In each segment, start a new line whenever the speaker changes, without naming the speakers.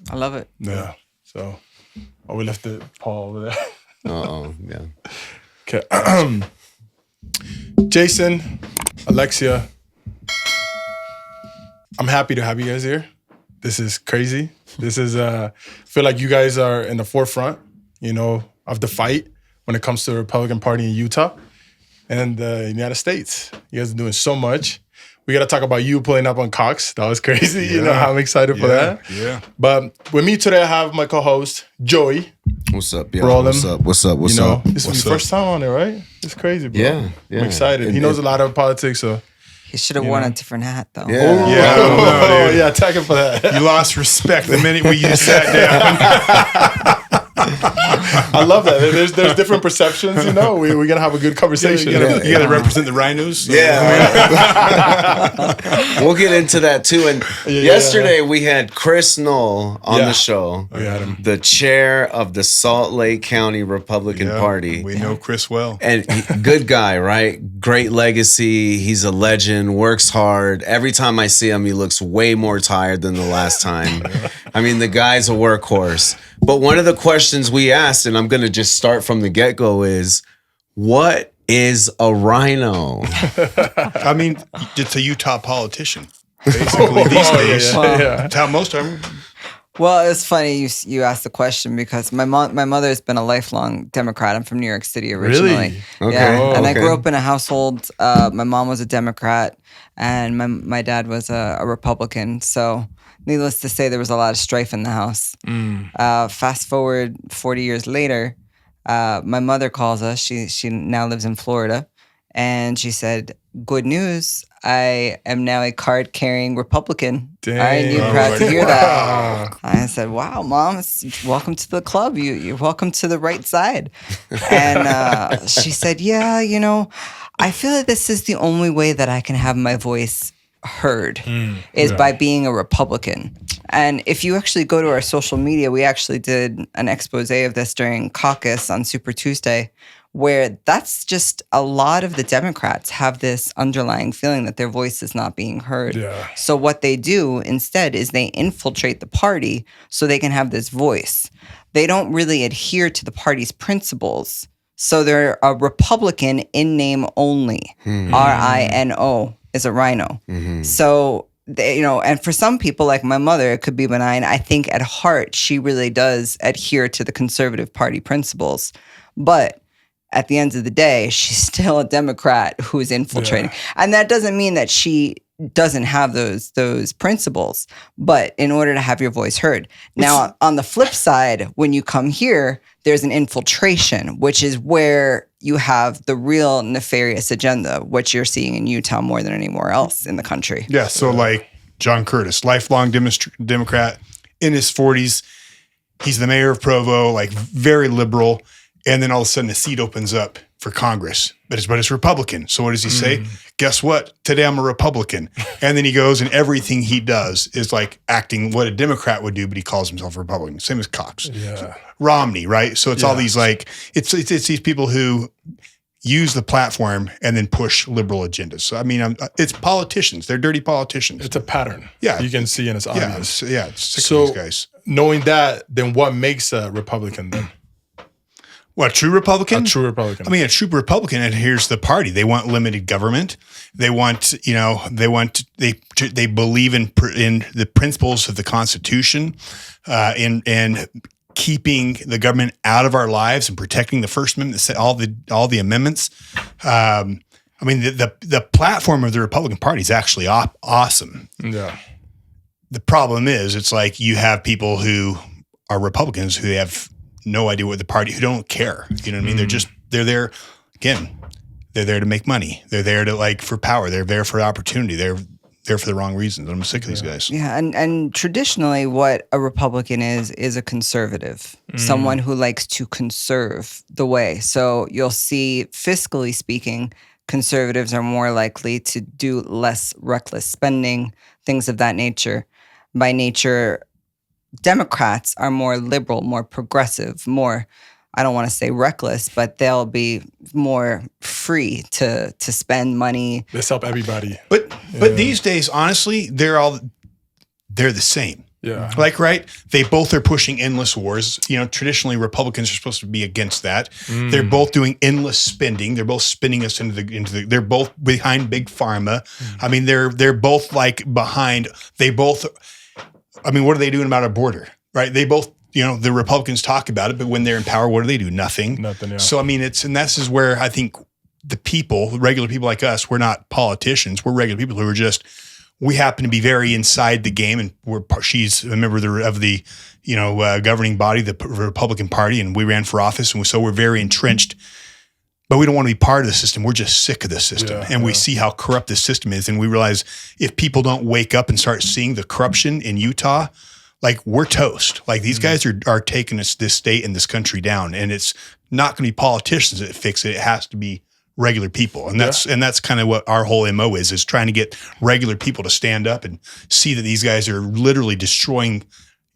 I love it.
Yeah. So, we left Paul over there.
Yeah.
Okay. Jason, Alexia, I'm happy to have you guys here. This is crazy. This is, I feel like you guys are in the forefront, of the fight when it comes to the Republican Party in Utah and the United States. You guys are doing so much. We got to talk about you pulling up on Cox. That was crazy. You know how I'm excited for that.
Yeah.
But with me today, I have my co-host, Joey.
What's up, y'all? What's up? What's up?
This is your first time on there, right? It's crazy, bro.
Yeah.
I'm excited. He knows a lot of politics, so.
He should have worn a different hat, though.
Yeah.
Yeah, attack him for that.
You lost respect the minute you sat down.
I love that. There's different perceptions, We're going to have a good conversation.
You got to represent the rhinos. So.
Yeah. We'll get into that, too. And yesterday we had Chris Knoll on the show.
We had him.
The chair of the Salt Lake County Republican Party.
We know Chris well.
And good guy, right? Great legacy. He's a legend, works hard. Every time I see him, he looks way more tired than the last time. I mean, the guy's a workhorse. But one of the questions we asked, and I'm going to just start from the get-go, is what is a rhino?
I mean, it's a Utah politician, basically, these days. That's how most of them.
Well, it's funny you asked the question because my mother has been a lifelong Democrat. I'm from New York City originally.
Really?
Okay.
Yeah, and I
Okay.
grew up in a household. My mom was a Democrat, and my dad was a Republican. So, needless to say, there was a lot of strife in the house. Fast forward 40 years later, my mother calls us. She now lives in Florida, and she said, "Good news. I am now a card-carrying Republican."
Dang.
Aren't you proud to hear that? I said, "Wow, Mom, welcome to the club. You're welcome to the right side." And she said, "Yeah, I feel like this is the only way that I can have my voice heard is by being a Republican." And if you actually go to our social media, we actually did an expose of this during caucus on Super Tuesday, where that's just a lot of the Democrats have this underlying feeling that their voice is not being heard.
Yeah.
So what they do instead is they infiltrate the party so they can have this voice. They don't really adhere to the party's principles. So they're a Republican in name only. RINO is a rhino. So, and for some people like my mother, it could be benign. I think at heart, she really does adhere to the conservative party principles. But at the end of the day, she's still a Democrat who is infiltrating. Yeah. And that doesn't mean that she doesn't have those principles, but in order to have your voice heard. Now, on the flip side, when you come here, there's an infiltration, which is where you have the real nefarious agenda, which you're seeing in Utah more than anywhere else in the country.
Yeah, so like John Curtis, lifelong Democrat, in his 40s. He's the mayor of Provo, like very liberal. And then all of a sudden a seat opens up for Congress, but it's Republican. So what does he say? Guess what? Today I'm a Republican. And then he goes and everything he does is like acting what a Democrat would do, but he calls himself a Republican. Same as Cox.
Yeah.
So, Romney, right? So it's all these like, it's these people who use the platform and then push liberal agendas. So I mean, it's politicians. They're dirty politicians.
It's a pattern.
Yeah.
You can see and it's obvious.
It's sick
So
of these guys.
knowing that, then what makes a Republican then?
What, a true Republican?
A true Republican.
I mean, a true Republican adheres to the party. They want limited government. They want, they believe in the principles of the Constitution, and keeping the government out of our lives and protecting the First Amendment, all the amendments. I mean, the platform of the Republican Party is actually awesome.
Yeah.
The problem is, it's like you have people who are Republicans who have no idea what the party, who don't care. You know what I mean? They're there, again, they're there to make money. They're there to for power. They're there for opportunity. They're there for the wrong reasons. I'm sick of these guys.
Yeah, and traditionally what a Republican is a conservative, someone who likes to conserve the way. So you'll see, fiscally speaking, conservatives are more likely to do less reckless spending, things of that nature. By nature, Democrats are more liberal, more progressive, more, I don't want to say reckless, but they'll be more free to spend money.
Let's help everybody.
But these days, honestly, they're the same.
Yeah.
Like, right? They both are pushing endless wars. You know, traditionally Republicans are supposed to be against that. They're both doing endless spending. They're both spinning us into the they're both behind big pharma. I mean, they're both like behind, I mean, what are they doing about our border? Right? They both, you know, the Republicans talk about it, but when they're in power, what do? Nothing.
Nothing, yeah.
So I mean, and this is where I think the people, regular people like us, we're not politicians. We're regular people who are just, we happen to be very inside the game, and she's a member of the governing body, the Republican Party, and we ran for office, and so we're very entrenched. But we don't want to be part of the system. We're just sick of the system, and we see how corrupt the system is, and we realize if people don't wake up and start seeing the corruption in Utah, like we're toast. Like these guys are taking this state and this country down, and it's not going to be politicians that fix it. It has to be regular people. And that's kind of what our whole MO is trying to get regular people to stand up and see that these guys are literally destroying,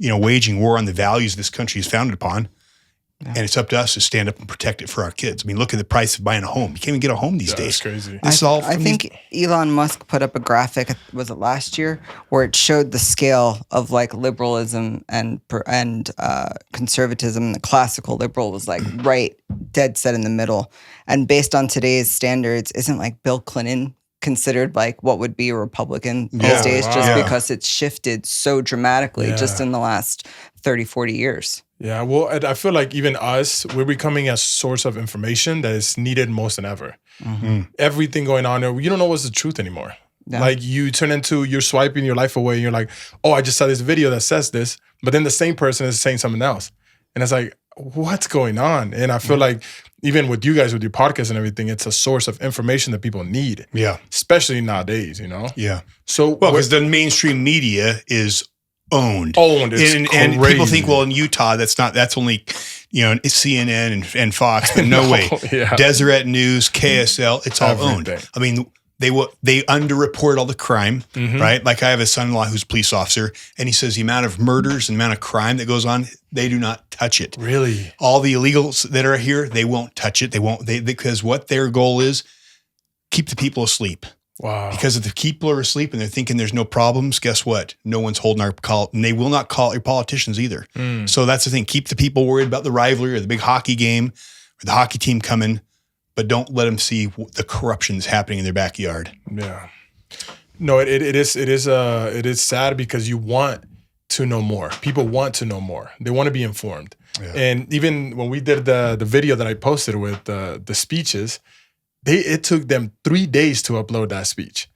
waging war on the values this country is founded upon. Yeah. And it's up to us to stand up and protect it for our kids. I mean, look at the price of buying a home. You can't even get a home these days.
That's crazy.
I think Elon Musk put up a graphic, was it last year, where it showed the scale of like liberalism and conservatism. The classical liberal was like right dead set in the middle. And based on today's standards, isn't like Bill Clinton considered like what would be a Republican these days, just because it's shifted so dramatically just in the last 30, 40 years.
Yeah, well, I feel like even us, we're becoming a source of information that is needed most than ever. Mm-hmm. Everything going on there, you don't know what's the truth anymore. Yeah. Like you're swiping your life away and you're like, oh, I just saw this video that says this, but then the same person is saying something else. And it's like, what's going on? And I feel like even with you guys, with your podcast and everything, it's a source of information that people need. Yeah. Especially nowadays,
Yeah.
So,
because the mainstream media is owned.
It's
and people think, well, in Utah, that's only, it's CNN and Fox, but no way. Yeah. Deseret News, KSL, it's all owned. I mean, they underreport all the crime, right? Like I have a son-in-law who's a police officer, and he says the amount of murders and the amount of crime that goes on, they do not touch it.
Really?
All the illegals that are here, they won't touch it. Because what their goal is, keep the people asleep.
Wow.
Because if the people are asleep and they're thinking there's no problems, guess what? No one's holding our call, and they will not call your politicians either. So that's the thing. Keep the people worried about the rivalry or the big hockey game or the hockey team coming, but don't let them see the corruption that's happening in their backyard.
Yeah. No, it is sad because you want to know more. People want to know more. They want to be informed. Yeah. And even when we did the video that I posted with the speeches, it took them 3 days to upload that speech.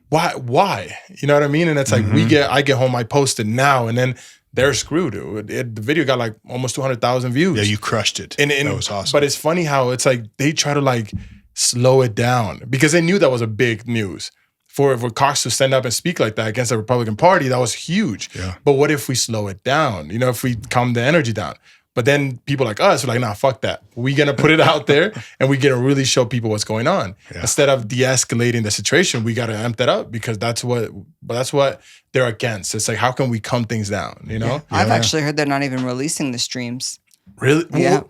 Why? You know what I mean? And it's like I get home, I post it now, and then they're screwed. The video got like almost 200,000 views.
Yeah, you crushed it.
And that was awesome. But it's funny how it's like they try to like slow it down because they knew that was a big news. For Cox to stand up and speak like that against the Republican Party, that was huge. Yeah. But what if we slow it down? If we calm the energy down? But then people like us are like, nah, fuck that. We're going to put it out there and we're going to really show people what's going on. Yeah. Instead of de-escalating the situation, we got to amp that up because that's what they're against. It's like, how can we calm things down, Yeah.
I've actually heard they're not even releasing the streams.
Really?
Yeah.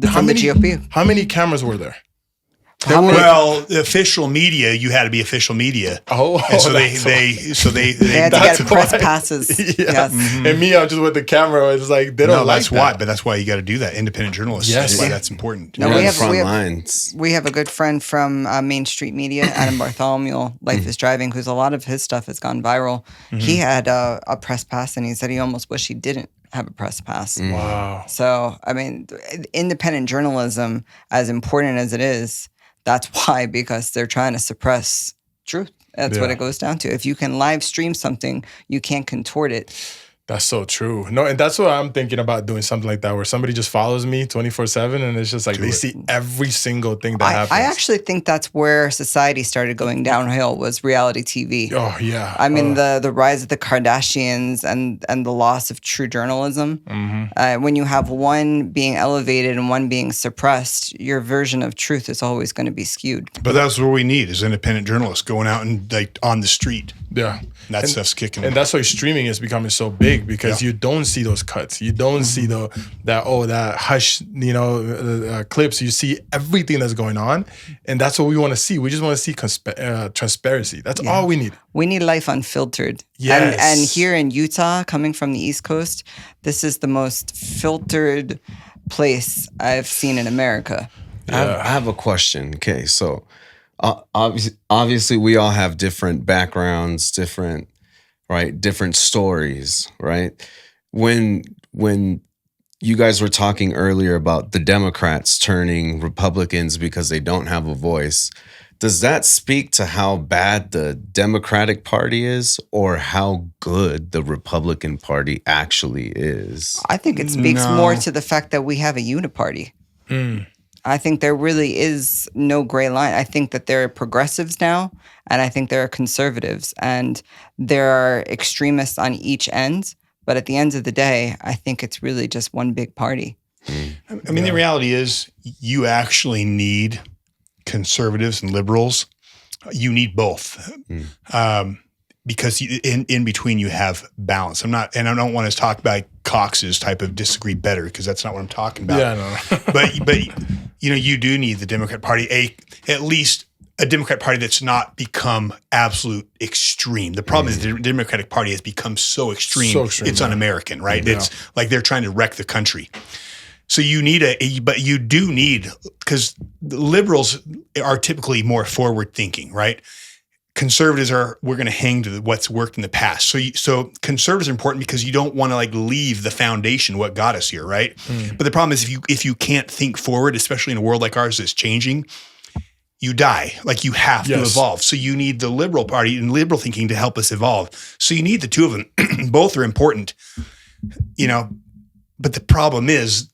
How many
GOP.
How many cameras were there?
Well, the official media, you had to be official media. And so they
had to get press passes.
Yeah. Yes. And me, I'm just with the camera. It's like they don't like that.
But that's why you got to do that. Independent journalists.
Yes.
That's why that's important.
No, we have a good friend from Main Street Media, Adam Bartholomew, Life is Driving, who's a lot of his stuff has gone viral. He had a press pass, and he said he almost wished he didn't have a press pass.
Wow.
So, I mean, independent journalism, as important as it is, that's why, because they're trying to suppress truth. That's what it goes down to. If you can live stream something, you can't contort it.
That's so true. No, and that's what I'm thinking about doing something like that, where somebody just follows me 24/7, and it's just like they see every single thing that happens.
I actually think that's where society started going downhill, was reality TV.
Oh yeah.
I mean the rise of the Kardashians and the loss of true journalism. When you have one being elevated and one being suppressed, your version of truth is always going to be skewed.
But that's what we need is independent journalists going out and like on the street.
Yeah.
That stuff's kicking.
And that's why streaming is becoming so big. big because you don't see those cuts. You don't see that hush, clips. You see everything that's going on, and that's what we want to see. We just want to see transparency. That's all we need.
We need life unfiltered.
Yes.
And here in Utah, coming from the East Coast, this is the most filtered place I've seen in America.
I have a question. Okay, so obviously we all have different backgrounds, different stories, right? When you guys were talking earlier about the Democrats turning Republicans because they don't have a voice, does that speak to how bad the Democratic Party is or how good the Republican Party actually is?
I think it speaks more to the fact that we have a uniparty. I think there really is no gray line. I think that there are progressives now, and I think there are conservatives, and there are extremists on each end. But at the end of the day, I think it's really just one big party.
I mean, the reality is you actually need conservatives and liberals. You need both. Because in between you have balance. I don't want to talk about Cox's type of disagree better because that's not what I'm talking about.
Yeah, no.
but you do need the Democrat Party, at least a Democrat Party that's not become absolute extreme. The problem is the Democratic Party has become so extreme it's un-American, right? Yeah. It's like they're trying to wreck the country. So you need but you do need, because the liberals are typically more forward thinking, right? Conservatives we're going to hang to what's worked in the past. So conservatives are important because you don't want to leave the foundation, what got us here, right? But the problem is if you can't think forward, especially in a world like ours that's changing, you die. You have to evolve. So you need the liberal party and liberal thinking to help us evolve. So you need the two of them. Both are important, but the problem is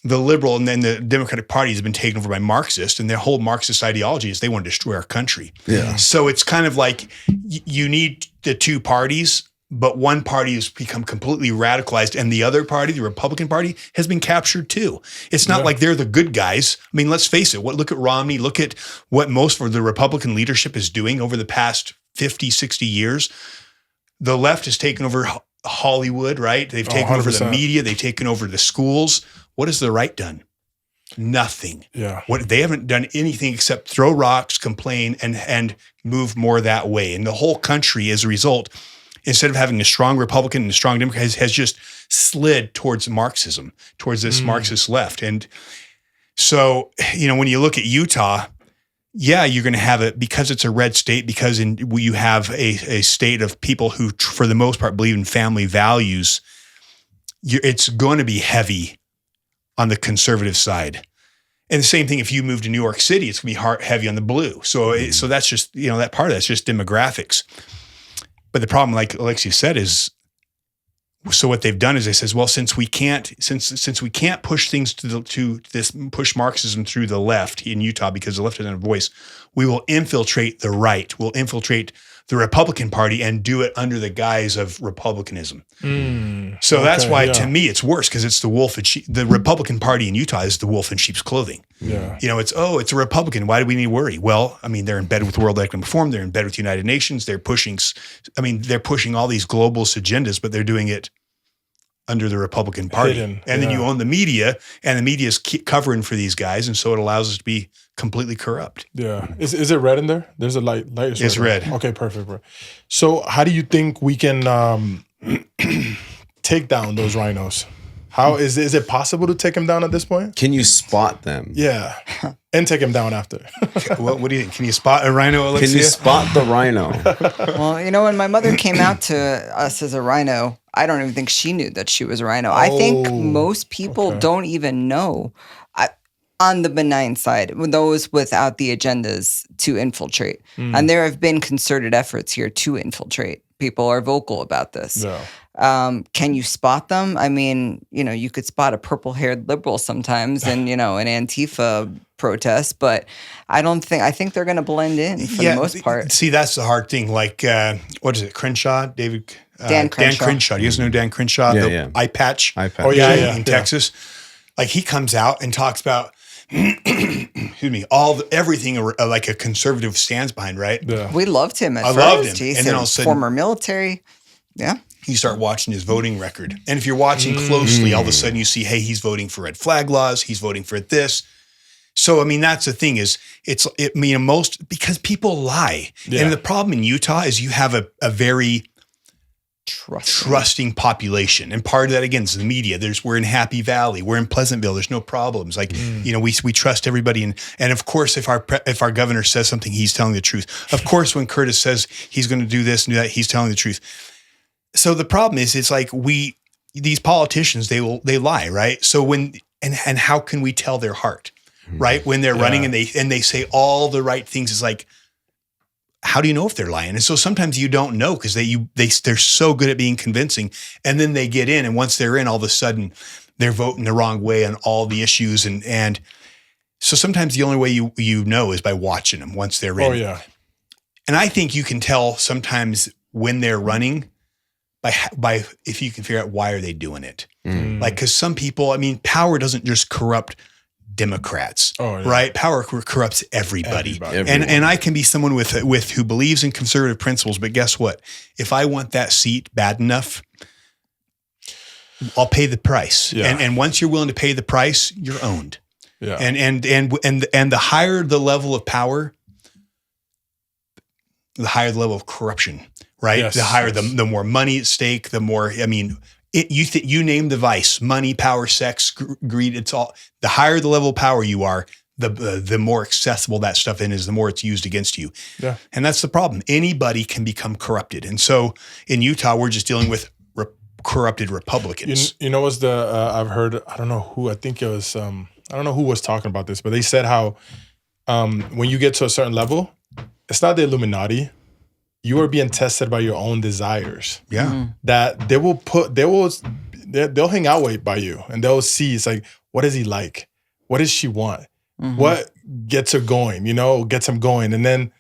the liberal and then the Democratic Party has been taken over by Marxists, and their whole Marxist ideology is they want to destroy our country.
Yeah.
So it's kind of like you need the two parties, but one party has become completely radicalized, and the other party, the Republican Party, has been captured too. It's not like they're the good guys. I mean, let's face it. Look at Romney. Look at what most of the Republican leadership is doing over the past 50, 60 years. The left has taken over Hollywood, right? They've taken over the media. They've taken over the schools. What has the right done? Nothing.
Yeah.
They haven't done anything except throw rocks, complain, and move more that way. And the whole country, as a result, instead of having a strong Republican and a strong Democrat, has just slid towards Marxism, towards this Marxist left. And so, when you look at Utah, you're going to have it because it's a red state, because you have a state of people who, for the most part, believe in family values. It's going to be heavy on the conservative side. And the same thing, if you move to New York City, it's going to be heavy on the blue. So that's just, that part of that's just demographics. But the problem, like Alexia said, is, so what they've done is they says, well, since we can't push things push Marxism through the left in Utah because the left doesn't have a voice, we will infiltrate the right. We'll infiltrate the Republican Party and do it under the guise of republicanism. So that's why, to me, it's worse, because it's the wolf in sheep. The Republican Party in Utah is the wolf in sheep's clothing.
Yeah.
It's a Republican. Why do we need to worry? Well, I mean, they're in bed with World Economic Forum. They're in bed with the United Nations. They're pushing all these globalist agendas, but they're doing it under the Republican Party.
Hidden,
and then you own the media, and the media is covering for these guys, and so it allows us to be completely corrupt.
Yeah. Is it red in there? There's a light.
It's red.
Okay, perfect, bro. So how do you think we can take down those rhinos? How is it possible to take them down at this point?
Can you spot them?
Yeah. And take them down after.
What do you think? Can you spot a rhino, Alexia?
Can you spot the rhino?
Well, when my mother came out to us as a rhino, I don't even think she knew that she was a rhino. I think most people don't even know, on the benign side, those without the agendas to infiltrate. And there have been concerted efforts here to infiltrate. People are vocal about this.
Yeah.
Can you spot them? I mean, you could spot a purple-haired liberal sometimes in, an Antifa protest, but I think they're going to blend in for the most part.
See, that's the hard thing. Like, what is it? Crenshaw? Dan Crenshaw. You guys know Dan Crenshaw?
Yeah.
Eye patch.
Oh, yeah.
In Texas. Like, he comes out and talks about, excuse me, everything like a conservative stands behind, right?
Yeah.
We loved him at first.
I loved him.
Jason,
And then all of a sudden,
former military. Yeah.
You start watching his voting record. And if you're watching closely, all of a sudden you see, hey, he's voting for red flag laws. He's voting for this. So, I mean, that's the thing is because people lie.
Yeah.
And the problem in Utah is you have a very trusting population. And part of that, again, is the media. We're in Happy Valley. We're in Pleasantville. There's no problems. Like, we trust everybody. And of course, if our governor says something, he's telling the truth. Of course, when Curtis says he's going to do this and do that, he's telling the truth. So the problem is, it's like these politicians, they lie, right? So and how can we tell their heart, right? When they're running and they say all the right things, it's like, how do you know if they're lying? And so sometimes you don't know because they're so good at being convincing, and then they get in, and once they're in, all of a sudden they're voting the wrong way on all the issues, and so sometimes the only way you know is by watching them once they're in.
Oh yeah,
and I think you can tell sometimes when they're running by if you can figure out why are they doing it. Like, because some people, I mean, power doesn't just corrupt Democrats, right? Power corrupts everybody. And I can be someone with who believes in conservative principles, but guess what? If I want that seat bad enough, I'll pay the price.
Yeah.
And once you're willing to pay the price, you're owned.
Yeah.
And the higher the level of power, the higher the level of corruption, right?
Yes,
the higher the more money at stake, the more, I mean, you name the vice, money, power, sex, greed, it's all, the higher the level of power you are, the more accessible that stuff is, the more it's used against you.
Yeah.
And that's the problem. Anybody can become corrupted. And so in Utah, we're just dealing with corrupted Republicans.
You know what's I've heard, I don't know who, I think it was, I don't know who was talking about this, but they said how when you get to a certain level, it's not the Illuminati. You are being tested by your own desires.
Yeah.
That they'll hang out by you, and they'll see, it's like, what is he like? What does she want? What gets her going, gets him going. And then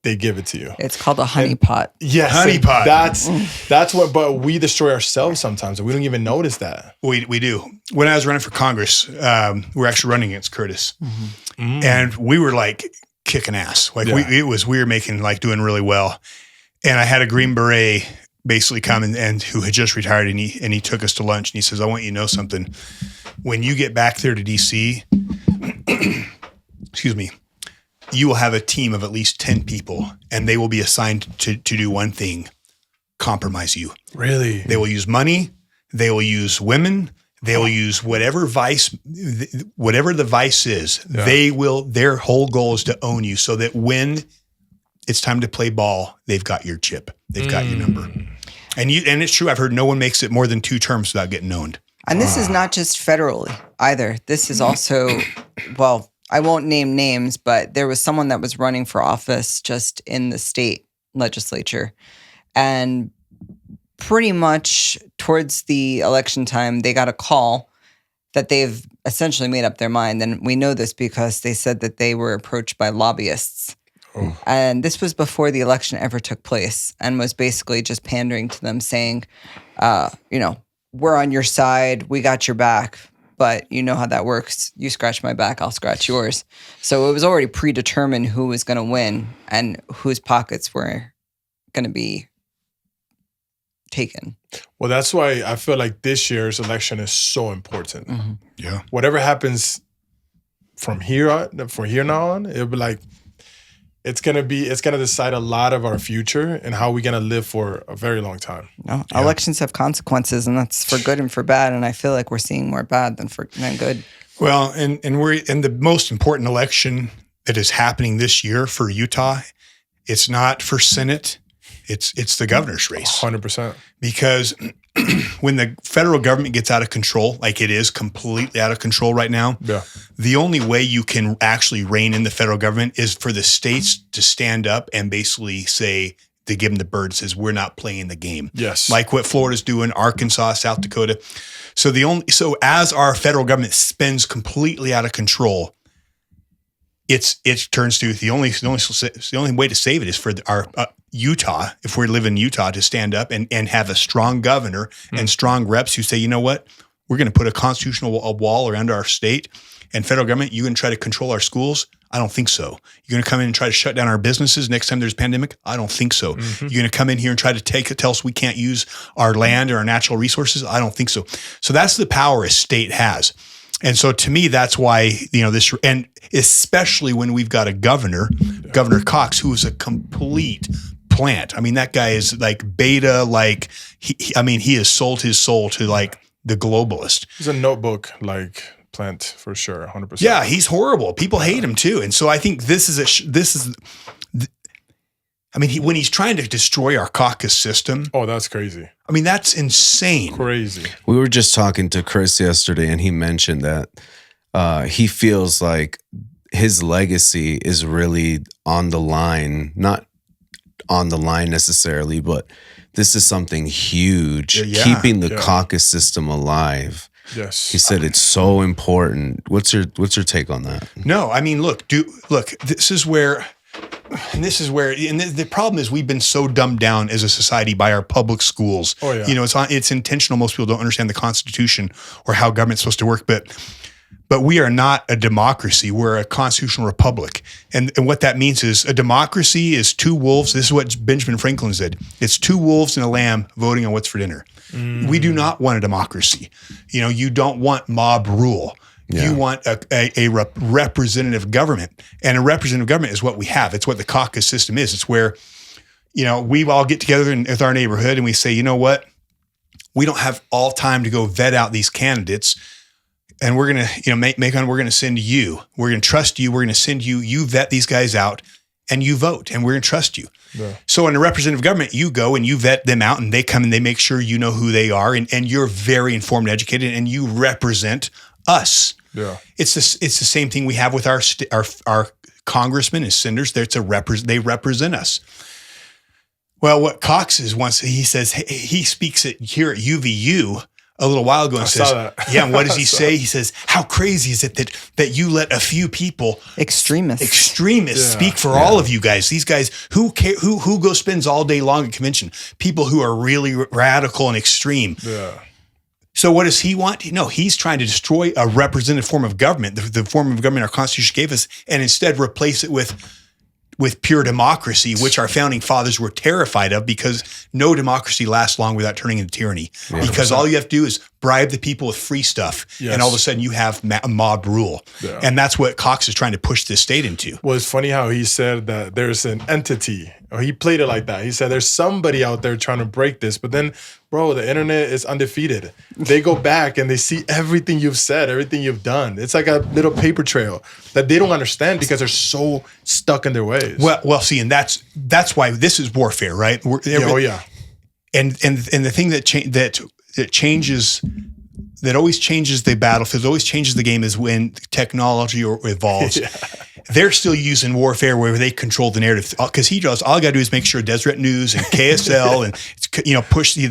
they give it to you.
It's called a honeypot.
Yes.
Honeypot.
That's what, but we destroy ourselves sometimes, and we don't even notice that.
We do. When I was running for Congress, we're actually running against Curtis. And we were like kicking ass. Like we were making, like, doing really well. And I had a Green Beret basically come and who had just retired, and he took us to lunch, and he says, I want you to know something. When you get back there to DC, excuse me, you will have a team of at least 10 people, and they will be assigned to do one thing: compromise you.
Really?
They will use money. They will use women. They will use whatever the vice is. Yeah. Their whole goal is to own you, so that when it's time to play ball, they've got your chip. They've got your number. And it's true. I've heard no one makes it more than 2 terms without getting owned.
And this is not just federally either. This is also, well, I won't name names, but there was someone that was running for office just in the state legislature. And pretty much towards the election time, they got a call that they've essentially made up their mind. And we know this because they said that they were approached by lobbyists. Oh. And this was before the election ever took place, and was basically just pandering to them, saying, we're on your side. We got your back. But you know how that works. You scratch my back, I'll scratch yours. So it was already predetermined who was going to win and whose pockets were going to be taken.
Well, that's why I feel like this year's election is so important.
Mm-hmm. Yeah.
Whatever happens from here now on, it'll be like, it's gonna decide a lot of our future and how we're gonna live for a very long time.
No, elections have consequences, and that's for good and for bad. And I feel like we're seeing more bad than good.
Well, and we're in the most important election that is happening this year for Utah. It's not for Senate. It's the governor's race.
100%.
Because when the federal government gets out of control, like it is completely out of control right now, the only way you can actually rein in the federal government is for the states to stand up and basically say, to give them the bird, says, we're not playing the game.
Yes.
Like what Florida's doing, Arkansas, South Dakota. So as our federal government spins completely out of control, it turns to the only way to save it is for our Utah, if we live in Utah, to stand up and have a strong governor and strong reps who say, you know what, we're going to put a constitutional wall around our state, and federal government, you can try to control our schools. I don't think so. You're going to come in and try to shut down our businesses next time there's a pandemic? I don't think so. You're going to come in here and try to tell us we can't use our land or our natural resources? I don't think so. So that's the power a state has. And so to me, that's why, this, and especially when we've got a Governor Cox, who is a complete plant. I mean, that guy is like beta, like he has sold his soul to like the globalist.
He's a notebook like plant for sure, 100%.
Yeah, he's horrible. People hate him too. And so I think when he's trying to destroy our caucus system.
Oh, that's crazy.
I mean, that's insane.
Crazy.
We were just talking to Chris yesterday, and he mentioned that he feels like his legacy is really on the line, not on the line necessarily, but this is something huge, keeping the caucus system alive.
Yes.
He said it's so important. What's your take on that? No,
I mean, look, this is where, and the problem is we've been so dumbed down as a society by our public schools.
Oh, yeah.
It's intentional. Most people don't understand the Constitution or how government's supposed to work, but we are not a democracy. We're a constitutional republic. And what that means is a democracy is two wolves. This is what Benjamin Franklin said. It's two wolves and a lamb voting on what's for dinner. We do not want a democracy. You don't want mob rule. Yeah. You want a representative government. And a representative government is what we have. It's what the caucus system is. It's where, we all get together with our neighborhood and we say, you know what? We don't have all time to go vet out these candidates. And we're going to, Maikon, we're going to send you. We're going to trust you. We're going to send you. You vet these guys out and you vote, and we're going to trust you. Yeah. So in a representative government, you go and you vet them out, and they come and they make sure you know who they are, and you're very informed and educated, and you represent us.
Yeah.
It's the same thing we have with our congressmen and senators. They represent us. Well, what Cox is he says, he speaks here at UVU a little while ago and says, yeah, and what does he say? He says, how crazy is it that you let a few people, extremists speak for all of you guys? These guys who spends all day long at convention, people who are really radical and extreme.
Yeah.
So what does he want? No, he's trying to destroy a representative form of government, the form of government our Constitution gave us, and instead replace it with pure democracy, which our founding fathers were terrified of, because no democracy lasts long without turning into tyranny. Yeah. Because all you have to do is bribe the people with free stuff, and all of a sudden you have mob rule. Yeah. And that's what Cox is trying to push this state into.
Well, it's funny how he said that there's an entity, or he played it like that. He said there's somebody out there trying to break this, but then, bro, the internet is undefeated. They go back and they see everything you've said, everything you've done. It's like a little paper trail that they don't understand because they're so stuck in their ways.
Well, see, and that's why this is warfare, right? And the thing that changes, that always changes the battlefield, always changes the game, is when technology evolves. Yeah. They're still using warfare where they control the narrative, because all I got to do is make sure Deseret News and KSL and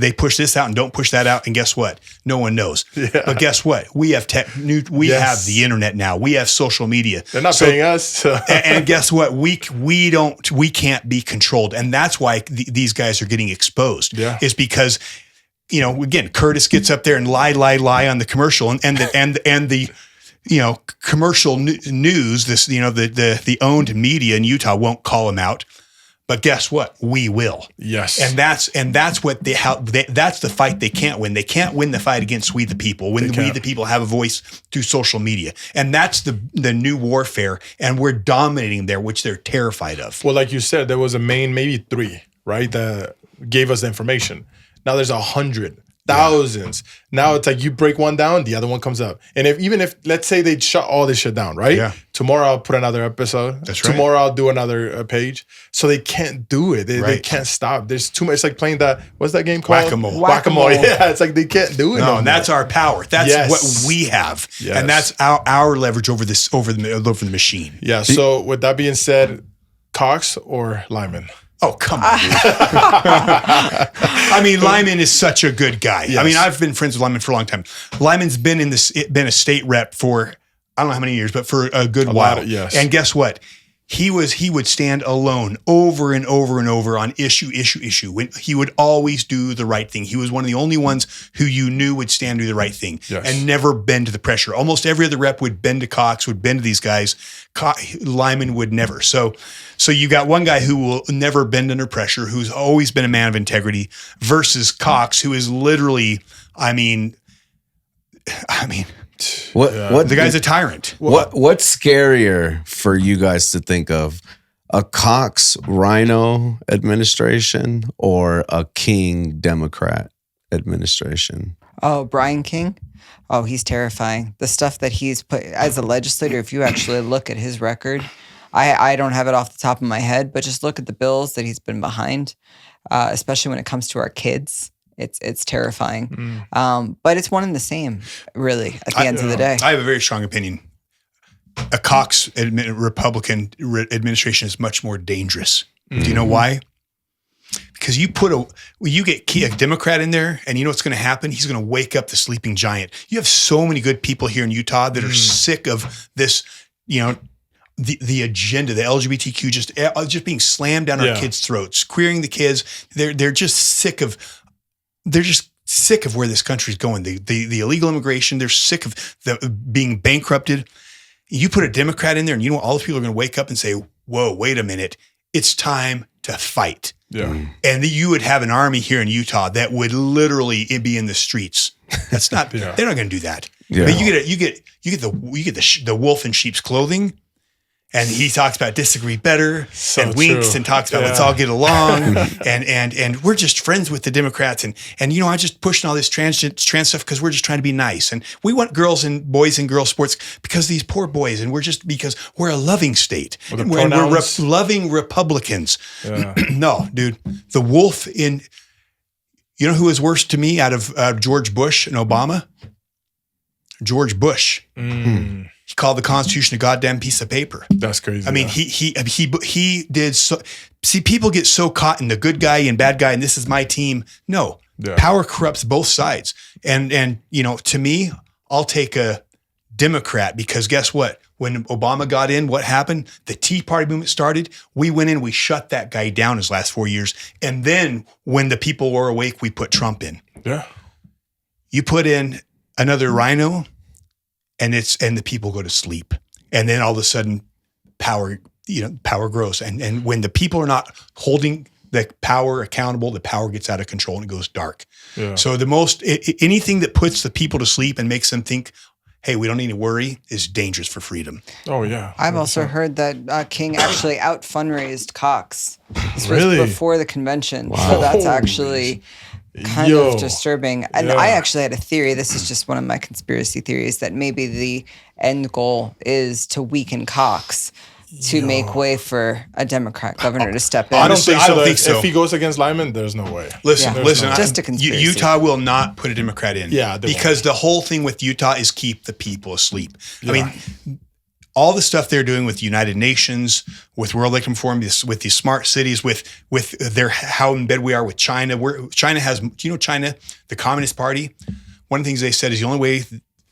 they push this out and don't push that out, and guess what? No one knows. Yeah. But guess what? We have have the internet now. We have social media.
They're not paying us.
and guess what? We can't be controlled, and that's why these guys are getting exposed. Yeah. Is because, again, Curtis gets up there and lie on the commercial, and the commercial news, this, the owned media in Utah won't call him out, but guess what? We will.
Yes.
And that's what that's the fight they can't win. They can't win the fight against we the people when we the people have a voice through social media. And that's the new warfare, and we're dominating there, which they're terrified of.
Well, like you said, there was a main, maybe 3, right, that gave us the information. Now there's 100. Thousands. Now it's like you break one down, the other one comes up. And even if let's say they shut all this shit down, right? Yeah. Tomorrow I'll put another episode.
That's right.
Tomorrow I'll do another page. So they can't do it. They can't stop. There's too much. It's like playing what's that game called?
Whack-a-mole.
Yeah, it's like they can't do it.
No, and that's our power. That's what we have. Yes. And that's our leverage over the machine.
Yeah. So with that being said, Cox or Lyman?
Oh, come on. I mean, Lyman is such a good guy. Yes. I mean, I've been friends with Lyman for a long time. Lyman's been been a state rep for, I don't know how many years, but for a good while.
Yes.
And guess what? he would stand alone over and over and over on issue. When he would always do the right thing. He was one of the only ones who you knew would stand to do the right thing and never bend to the pressure. Almost every other rep would bend to Cox, would bend to these guys. Lyman would never. So you got one guy who will never bend under pressure, who's always been a man of integrity, versus Cox, who is literally,
What
the guy's a tyrant.
What's scarier for you guys to think of? A Cox Rhino administration or a King Democrat administration?
Oh, Brian King? Oh, he's terrifying. The stuff that he's put as a legislator, if you actually look at his record, I don't have it off the top of my head, but just look at the bills that he's been behind, especially when it comes to our kids. It's terrifying. But it's one and the same, really, at the end of the day.
I have a very strong opinion. A Cox Republican administration is much more dangerous. Do you know why? Because you get a Democrat in there, and you know what's going to happen? He's going to wake up the sleeping giant. You have so many good people here in Utah that are sick of this, the agenda, the LGBTQ just being slammed down our kids' throats, queering the kids. They're just sick of where this country's going. The illegal immigration, they're sick of being bankrupted. You put a Democrat in there, and you know what? All the people are going to wake up and say, whoa, wait a minute. It's time to fight.
Yeah.
And you would have an army here in Utah that would literally be in the streets. That's not, they're not going to do that.
Yeah.
But you get the wolf in sheep's clothing. And he talks about disagree better and winks and talks about let's all get along. and we're just friends with the Democrats. And I just pushing all this trans stuff because we're just trying to be nice. And we want girls and boys and girls sports because these poor boys. And because we're a loving state. And we're loving Republicans. Yeah. No, dude, the wolf in, you know who is worse to me out of George Bush and Obama? George Bush. He called the Constitution a goddamn piece of paper.
That's crazy.
I mean, he did so. See, people get so caught in the good guy and bad guy, and this is my team. No, power corrupts both sides. And to me, I'll take a Democrat because guess what? When Obama got in, what happened? The Tea Party movement started. We went in, we shut that guy down his last 4 years, and then when the people were awake, we put Trump in.
Yeah,
you put in another rhino. And the people go to sleep, and then all of a sudden, power grows. And when the people are not holding the power accountable, the power gets out of control and it goes dark. Yeah. So anything that puts the people to sleep and makes them think, hey, we don't need to worry, is dangerous for freedom.
Oh yeah.
I've also heard that King actually out fundraised Cox. This was before the convention, so that's actually kind of disturbing. And I actually had a theory. This is just one of my conspiracy theories that maybe the end goal is to weaken Cox to make way for a Democrat governor to step in.
Honestly, I don't think so.
If he goes against Lyman, there's no way.
Listen.
Just a conspiracy.
Utah will not put a Democrat in.
Yeah,
because the whole thing with Utah is keep the people asleep. Yeah. I mean, all the stuff they're doing with the United Nations, with World Economic Forum, with these smart cities, with their how in bed we are with China. China has, China, the Communist Party. One of the things they said is the only way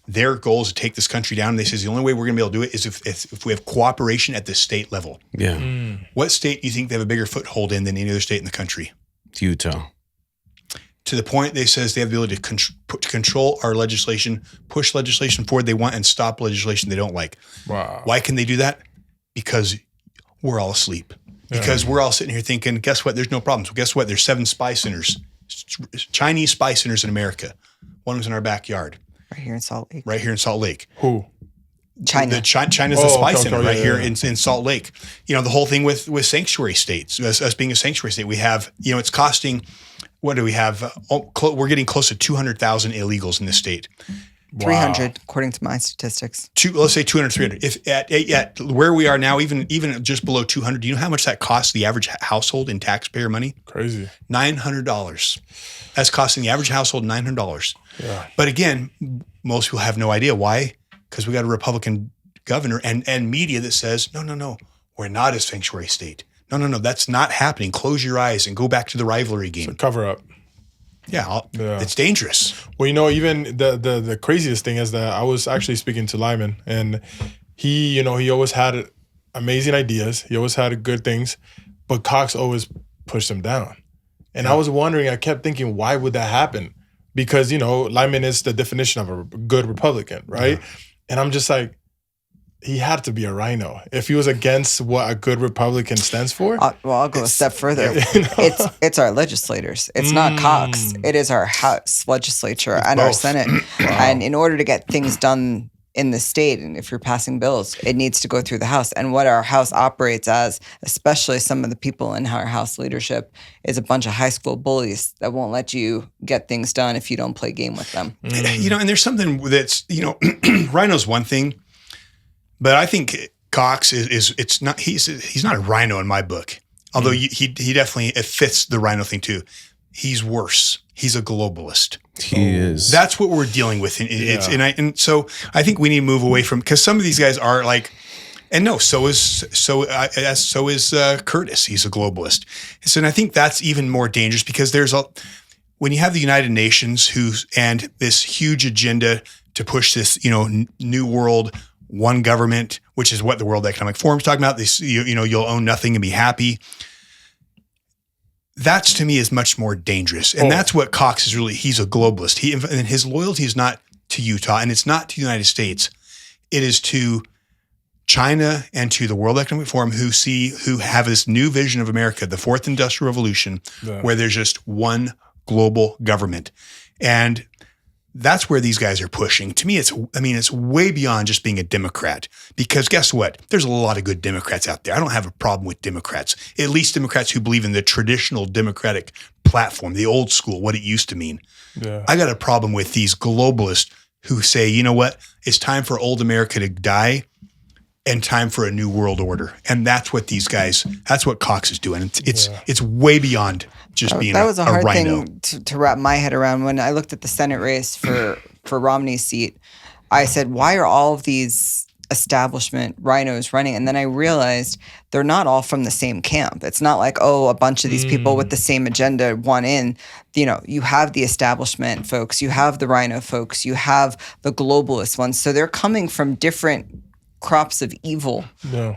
their goal is to take this country down. And they says the only way we're going to be able to do it is if we have cooperation at the state level.
Yeah.
What state do you think they have a bigger foothold in than any other state in the country?
It's Utah.
To the point they says they have the ability to control our legislation, push legislation forward they want, and stop legislation they don't like.
Wow.
Why can they do that? Because we're all asleep. Because we're all sitting here thinking, guess what? There's no problems. Well, guess what? There's 7 spy centers, Chinese spy centers in America. One was in our backyard.
Right here in Salt Lake.
Right here in Salt Lake.
Who?
China.
China's the spy center right here in Salt Lake. The whole thing with sanctuary states, us being a sanctuary state, we have, it's costing, what do we have? We're getting close to 200,000 illegals in this state.
300, according to my statistics.
Let's say 200, 300. If at where we are now, even just below 200, do you know how much that costs the average household in taxpayer money?
Crazy.
$900. That's costing the average household $900.
Yeah.
But again, most people have no idea why. Because we got a Republican governor and media that says, no, we're not a sanctuary state. No, that's not happening. Close your eyes and go back to the rivalry game.
It's a cover up.
Yeah, it's dangerous.
Well, even the craziest thing is that I was actually speaking to Lyman, and he always had amazing ideas. He always had good things, but Cox always pushed him down. And I was wondering, I kept thinking, why would that happen? Because, Lyman is the definition of a good Republican, right? Yeah. And I'm just like, he had to be a rhino. If he was against what a good Republican stands for.
I'll go a step further. It's our legislators. It's not Cox. It is our House legislature and both. Our Senate. Wow. And in order to get things done in the state, and if you're passing bills, it needs to go through the House. And what our House operates as, especially some of the people in our House leadership, is a bunch of high school bullies that won't let you get things done if you don't play game with them.
And there's something that's, rhino's one thing, but I think Cox he's not a rhino in my book. Although he definitely, it fits the rhino thing too. He's worse. He's a globalist.
He is.
That's what we're dealing with. And so I think we need to move away from, because some of these guys are like, and no, so is Curtis. He's a globalist. And I think that's even more dangerous, because when you have the United Nations and this huge agenda to push this, new world, one government, which is what the World Economic Forum is talking about. This, you'll own nothing and be happy. That's, to me, is much more dangerous. And that's what Cox is really, he's a globalist. And his loyalty is not to Utah, and it's not to the United States. It is to China and to the World Economic Forum, who have this new vision of America, the fourth industrial revolution, where there's just one global government. And that's where these guys are pushing. To me, it's way beyond just being a Democrat, because guess what? There's a lot of good Democrats out there. I don't have a problem with Democrats, at least Democrats who believe in the traditional Democratic platform, the old school, what it used to mean. Yeah. I got a problem with these globalists who say, you know what? It's time for old America to die and time for a new world order. And that's what that's what Cox is doing. It's way beyond just being
that was a hard
rhino.
thing to wrap my head around. When I looked at the Senate race for Romney's seat, I said, why are all of these establishment rhinos running? And then I realized they're not all from the same camp. It's not like, a bunch of these people with the same agenda won in. You have the establishment folks, you have the rhino folks, you have the globalist ones. So they're coming from different crops of evil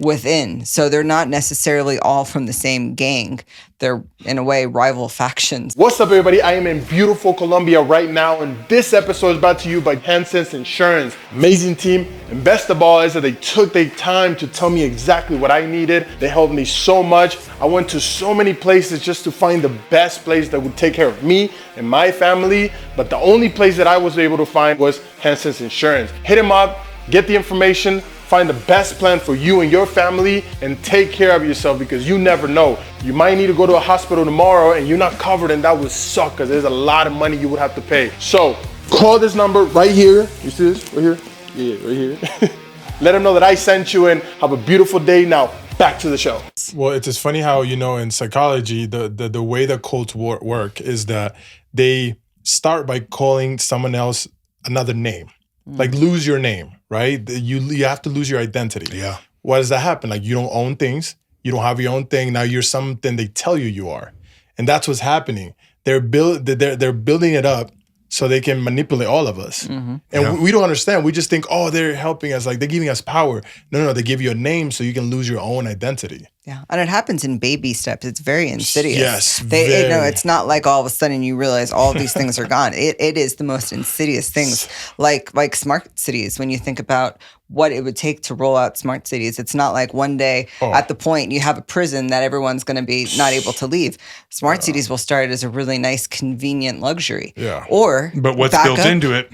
within. So they're not necessarily all from the same gang. They're, in a way, rival factions.
What's up, everybody? I am in beautiful Colombia right now, and this episode is brought to you by Hansen's Insurance. Amazing team, and best of all is that they took their time to tell me exactly what I needed. They helped me so much. I went to so many places just to find the best place that would take care of me and my family, but the only place that I was able to find was Hansen's Insurance. Hit him up, get the information, find the best plan for you and your family, and take care of yourself, because you never know. You might need to go to a hospital tomorrow and you're not covered, and that would suck, because there's a lot of money you would have to pay. So call this number right here. You see this right here? Yeah, right here. Let them know that I sent you, and have a beautiful day. Now back to the show. Well, it's just funny how, in psychology, the way the cults work is that they start by calling someone else another name. Like, lose your name, right? You have to lose your identity. Yeah. Why does that happen? Like, you don't own things. You don't have your own thing. Now you're something they tell you are. And that's what's happening. They're building it up so they can manipulate all of us. Mm-hmm. And we don't understand. We just think, they're helping us. Like, they're giving us power. No, they give you a name so you can lose your own identity.
Yeah, and it happens in baby steps. It's very insidious.
Yes,
it's not like all of a sudden you realize all of these things are gone. It is the most insidious things, like smart cities. When you think about what it would take to roll out smart cities, it's not like one day at the point you have a prison that everyone's going to be not able to leave. Smart cities will start as a really nice, convenient luxury. Yeah.
But what's built into it?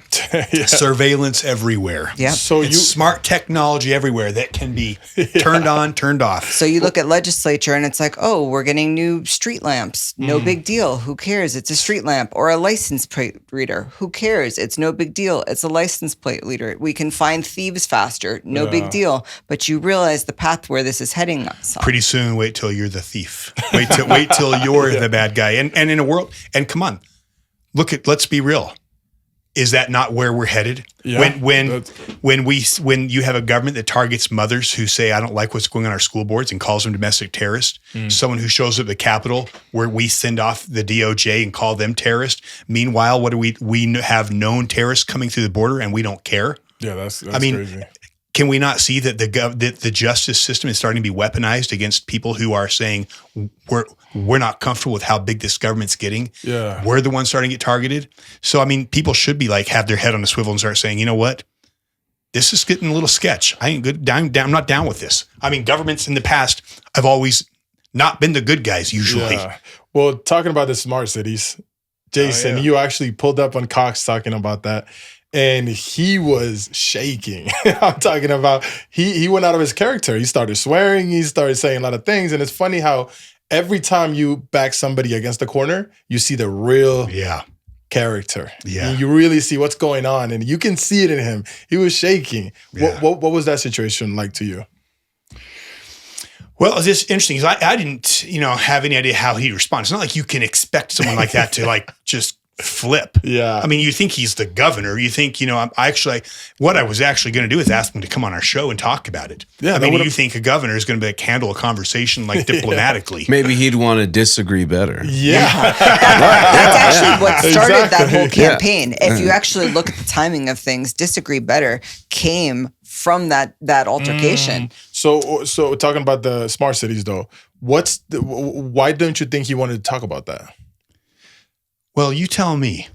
Surveillance everywhere.
Yeah.
So smart technology everywhere that can be turned on, turned off.
So you look at legislature and it's like, we're getting new street lamps. No big deal. Who cares? It's a street lamp. Or a license plate reader. Who cares? It's no big deal. It's a license plate reader. We can find thieves faster. No big deal. But you realize the path where this is heading us on.
Pretty soon, wait till you're the thief. Wait till you're the bad guy. And in a world, and come on, let's be real. Is that not where we're headed? Yeah, when you have a government that targets mothers who say, I don't like what's going on our school boards, and calls them domestic terrorists, someone who shows up at the Capitol where we send off the DOJ and call them terrorists. Meanwhile, what do we have known terrorists coming through the border and we don't care?
Yeah, that's crazy.
can we not see that the justice system is starting to be weaponized against people who are saying we're not comfortable with how big this government's getting?
Yeah.
We're the ones starting to get targeted. So, I mean, people should be like, have their head on a swivel and start saying, you know what? This is getting a little sketch. I ain't good. I'm not down with this. I mean, governments in the past have always not been the good guys usually.
Yeah. Well, talking about the smart cities, Jason, you actually pulled up on Cox talking about that. And he was shaking. I'm talking about he went out of his character. He started swearing. He started saying a lot of things. And it's funny how every time you back somebody against the corner, you see the real character.
Yeah.
And you really see what's going on. And you can see it in him. He was shaking.
Yeah.
What was that situation like to you?
Well, it's just interesting because I didn't, have any idea how he'd respond. It's not like you can expect someone like that to like just flip.
Yeah.
I mean, you think he's the governor. You think, what I was actually going to do is ask him to come on our show and talk about it.
Yeah.
I mean, you think a governor is going to handle a conversation like diplomatically.
Maybe he'd want to disagree better.
Yeah.
That's actually what started that whole
Exactly.
campaign. If you actually look at the timing of things, disagree better came from that altercation.
So talking about the smart cities though, why don't you think he wanted to talk about that?
Well, you tell me,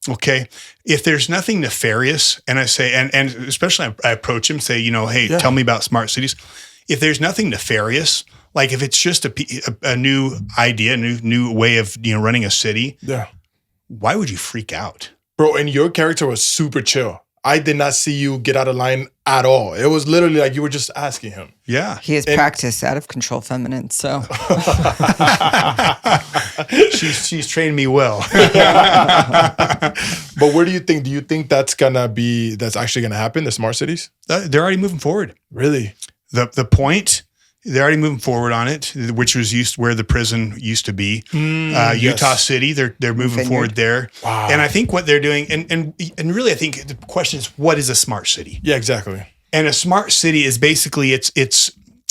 okay? If there's nothing nefarious, and I say, and especially I approach him, say, hey, tell me about smart cities. If there's nothing nefarious, like if it's just a new idea, new way of running a city, why would you freak out?
Bro, and your character was super chill. I did not see you get out of line at all. It was literally like you were just asking him.
Yeah.
He has practiced out of control feminine, so.
She's trained me well.
But where do you think that's actually gonna happen, the smart cities?
They're already moving forward.
Really?
The point, they're already moving forward on it, which was where the prison used to be. Utah City, they're moving forward there.
Wow.
And I think what they're doing, and really I think the question is, what is a smart city?
Yeah, exactly.
And a smart city is basically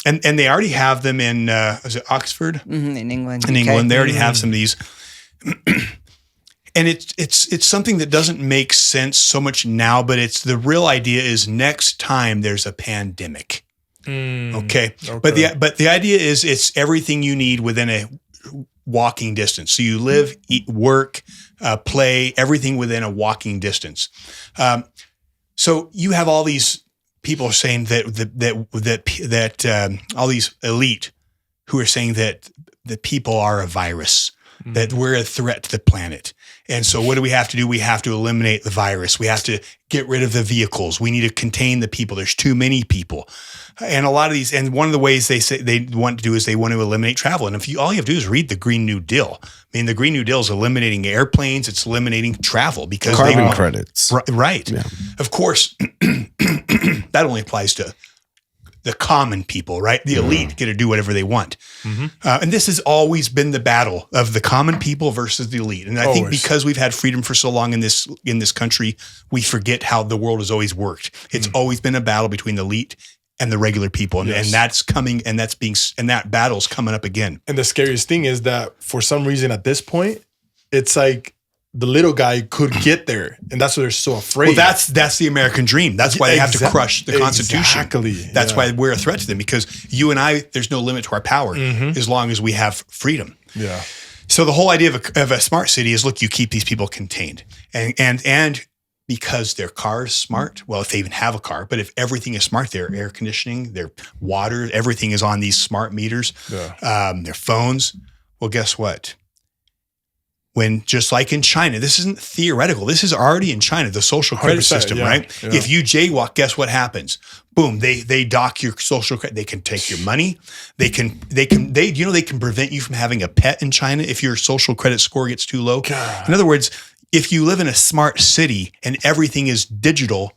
and they already have them in is it Oxford?
In England.
In England, they already have some of these. And it's something that doesn't make sense so much now, but the real idea is next time there's a pandemic. Okay. But the idea is it's everything you need within a walking distance. So you live, eat, work, play, everything within a walking distance. So you have all these people saying that all these elite who are saying that the people are a virus, that we're a threat to the planet. And so what do we have to do? We have to eliminate the virus. We have to get rid of the vehicles. We need to contain the people. There's too many people. And a lot of these, and one of the ways they say they want to do is they want to eliminate travel. And all you have to do is read the Green New Deal. I mean, the Green New Deal is eliminating airplanes. It's eliminating travel because
carbon credits.
Right.
Yeah.
Of course, that only applies to the common people, right? The elite get to do whatever they want. And this has always been the battle of the common people versus the elite. And I think because we've had freedom for so long in this country, we forget how the world has always worked. It's always been a battle between the elite and the regular people. And that's coming, and that battle's coming up again.
And the scariest thing is that for some reason at this point, it's like the little guy could get there. And that's why they're so afraid.
Well, that's the American dream. That's why they have to crush the Constitution.
Exactly.
That's why we're a threat to them, because you and I, there's no limit to our power as long as we have freedom.
Yeah.
So the whole idea of a smart city is, look, you keep these people contained. And because their car is smart, well, if they even have a car, but if everything is smart, their air conditioning, their water, everything is on these smart meters, their phones. Well, guess what? When, just like in China, this isn't theoretical. This is already in China, the social credit system, right? Yeah. If you jaywalk, guess what happens? Boom, they dock your social credit. They can take your money. They can prevent you from having a pet in China if your social credit score gets too low. God. In other words, if you live in a smart city and everything is digital,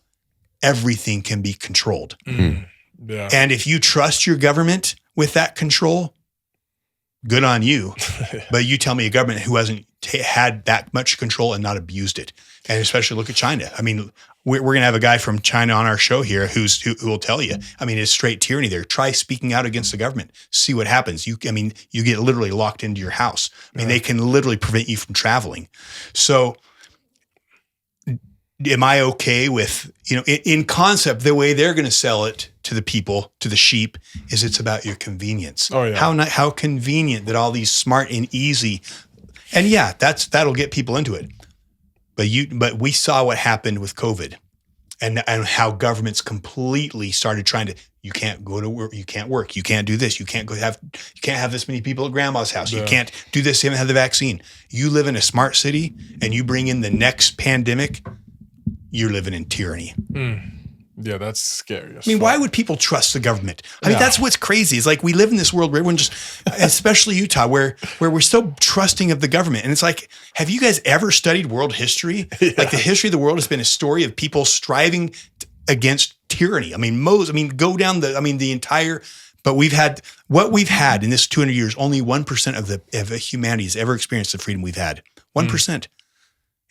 everything can be controlled.
Yeah.
And if you trust your government with that control, good on you. But you tell me a government who hasn't had that much control and not abused it. And especially look at China. I mean, we're going to have a guy from China on our show here who will tell you, I mean, it's straight tyranny there. Try speaking out against the government. See what happens. You get literally locked into your house. I mean, they can literally prevent you from traveling. So am I okay with, in concept, the way they're going to sell it to the people, to the sheep, is it's about your convenience.
Oh, yeah.
How convenient that all these smart and easy, and yeah, that'll get people into it. But we saw what happened with COVID, and how governments completely started trying to. You can't go to work. You can't work. You can't do this. You can't have this many people at grandma's house. You can't do this. You haven't had the vaccine. You live in a smart city, and you bring in the next pandemic. You're living in tyranny.
Yeah, that's scary.
I mean, why would people trust the government? I mean, that's what's crazy. It's like we live in this world where everyone just, especially Utah, where we're so trusting of the government. And it's like, have you guys ever studied world history? Yeah. Like the history of the world has been a story of people striving against tyranny. I mean, go down the entire. But what we've had in this 200 years. Only 1% of humanity has ever experienced the freedom we've had. 1%,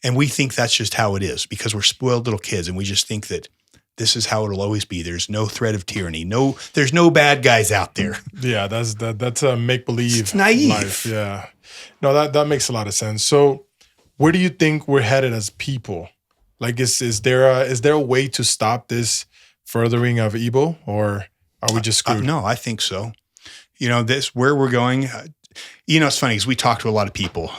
and we think that's just how it is because we're spoiled little kids, and we just think that. This is how it'll always be. There's no threat of tyranny. There's no bad guys out there.
Yeah, that's a make-believe.
It's naive.
Life. Yeah. No, that makes a lot of sense. So where do you think we're headed as people? Like, is there a way to stop this furthering of evil, or are we just screwed?
No, I think so. This where we're going. It's funny because we talk to a lot of people.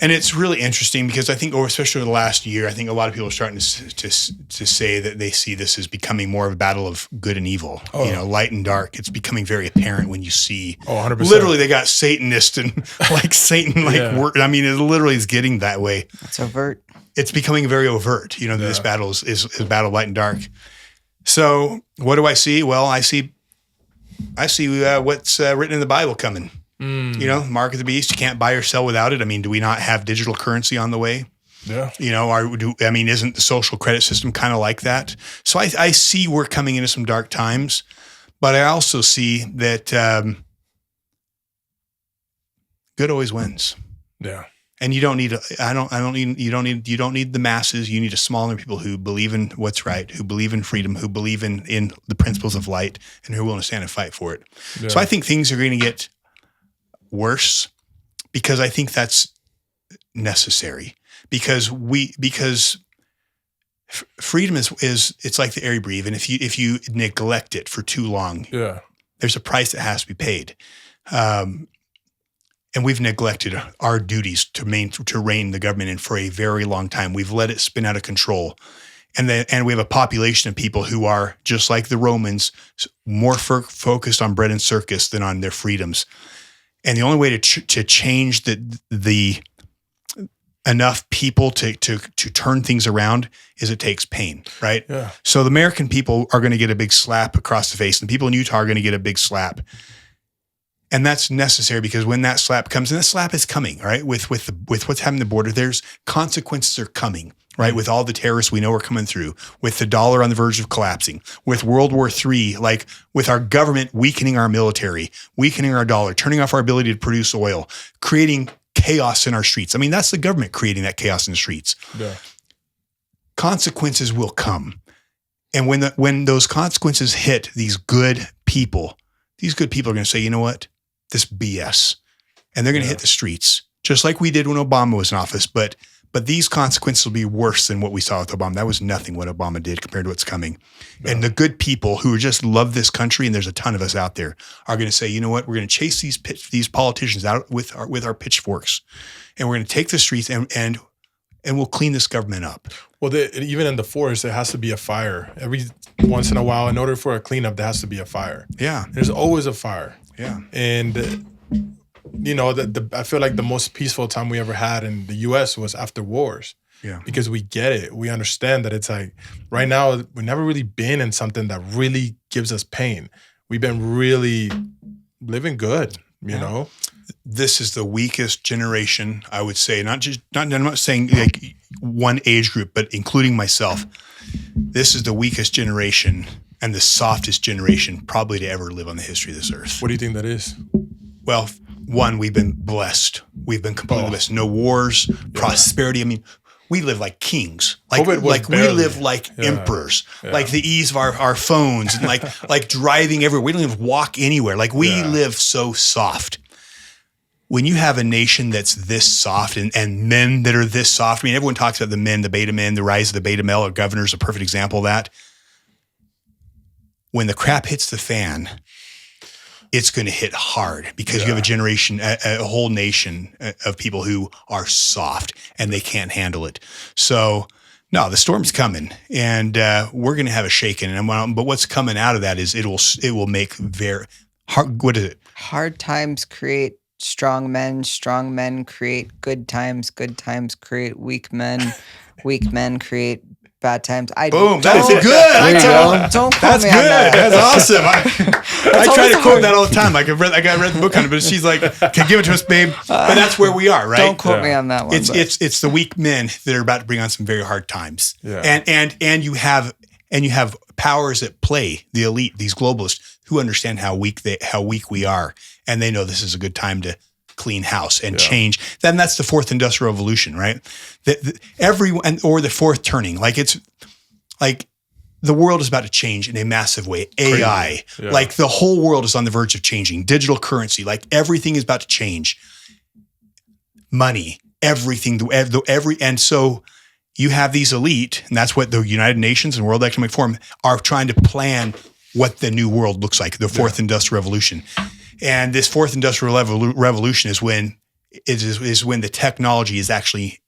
And it's really interesting because I think, especially over the last year, I think a lot of people are starting to say that they see this as becoming more of a battle of good and evil, light and dark. It's becoming very apparent when you see,
100%.
Literally they got Satanists and like Satan, work. I mean, it literally is getting that way.
It's overt.
It's becoming very overt, that this battle is a battle of light and dark. So what do I see? Well, I see what's written in the Bible coming. Mark of the beast, you can't buy or sell without it. I mean, do we not have digital currency on the way?
Yeah.
Isn't the social credit system kind of like that? So I see we're coming into some dark times, but I also see that good always wins.
Yeah.
And you don't need you don't need the masses. You need a small number of people who believe in what's right, who believe in freedom, who believe in the principles of light, and who are willing to stand and fight for it. Yeah. So I think things are going to get worse because I think that's necessary because freedom is it's like the air you breathe, and if you neglect it for too long, there's a price that has to be paid, and we've neglected our duties to rein the government in for a very long time. We've let it spin out of control. And we have a population of people who are just like the Romans, more focused on bread and circus than on their freedoms. And the only way to change the enough people to turn things around is it takes pain, right?
Yeah.
So the American people are going to get a big slap across the face, and people in Utah are going to get a big slap. And that's necessary because when that slap comes, and that slap is coming, right? With what's happening at the border, there's consequences are coming, right? With all the terrorists we know are coming through, with the dollar on the verge of collapsing, with World War III, like with our government weakening our military, weakening our dollar, turning off our ability to produce oil, creating chaos in our streets. I mean, that's the government creating that chaos in the streets.
Yeah.
Consequences will come. And when those consequences hit these good people are going to say, you know what? This BS. And they're going to hit the streets, just like we did when Obama was in office. But these consequences will be worse than what we saw with Obama. That was nothing what Obama did compared to what's coming. Yeah. And the good people who just love this country, and there's a ton of us out there, are going to say, you know what? We're going to chase these politicians out with our pitchforks, and we're going to take the streets and we'll clean this government up. Well,
even in the forest, there has to be a fire. Every once in a while, in order for a cleanup, there has to be a fire.
Yeah.
There's always a fire.
Yeah.
And, I feel like the most peaceful time we ever had in the U.S. was after wars.
Yeah.
Because we get it. We understand that it's like right now, we've never really been in something that really gives us pain. We've been really living good, you know?
This is the weakest generation, I would say. I'm not saying like one age group, but including myself. This is the weakest generation and the softest generation probably to ever live on the history of this earth.
What do you think that is?
Well, one, we've been blessed. We've been completely blessed. No wars, prosperity. I mean, we live like kings. We live like emperors.
Yeah.
Like the ease of our phones and like driving everywhere. We don't even walk anywhere. Like we live so soft. when you have a nation that's this soft and men that are this soft, I mean, everyone talks about the men, the beta men, the rise of the beta male. Our governor's a perfect example of that. When the crap hits the fan, it's going to hit hard because you have a generation, a whole nation of people who are soft and they can't handle it. So, no, the storm's coming, and we're going to have a shaking. But what's coming out of that is it will make very hard. What is it?
Hard times create strong men create good times create weak men create bad times.
Boom, that's good.
Don't quote
That's
me
good.
on that.
That's awesome. I try to quote that all the time. Like I read the book on it, but she's like, "Okay, give it to us, babe." But that's where we are, right?
Don't quote me on that one.
It's the weak men that are about to bring on some very hard times.
Yeah.
And you have powers at play, the elite, these globalists who understand how weak we are, and they know this is a good time to clean house and change. Then that's the fourth industrial revolution, right? Or the fourth turning. Like it's like the world is about to change in a massive way. AI, like the whole world is on the verge of changing. Digital currency, like everything is about to change. Money, everything, and so you have these elite, and that's what the United Nations and World Economic Forum are trying to plan what the new world looks like, the fourth industrial revolution. And this fourth industrial revolution is when the technology is actually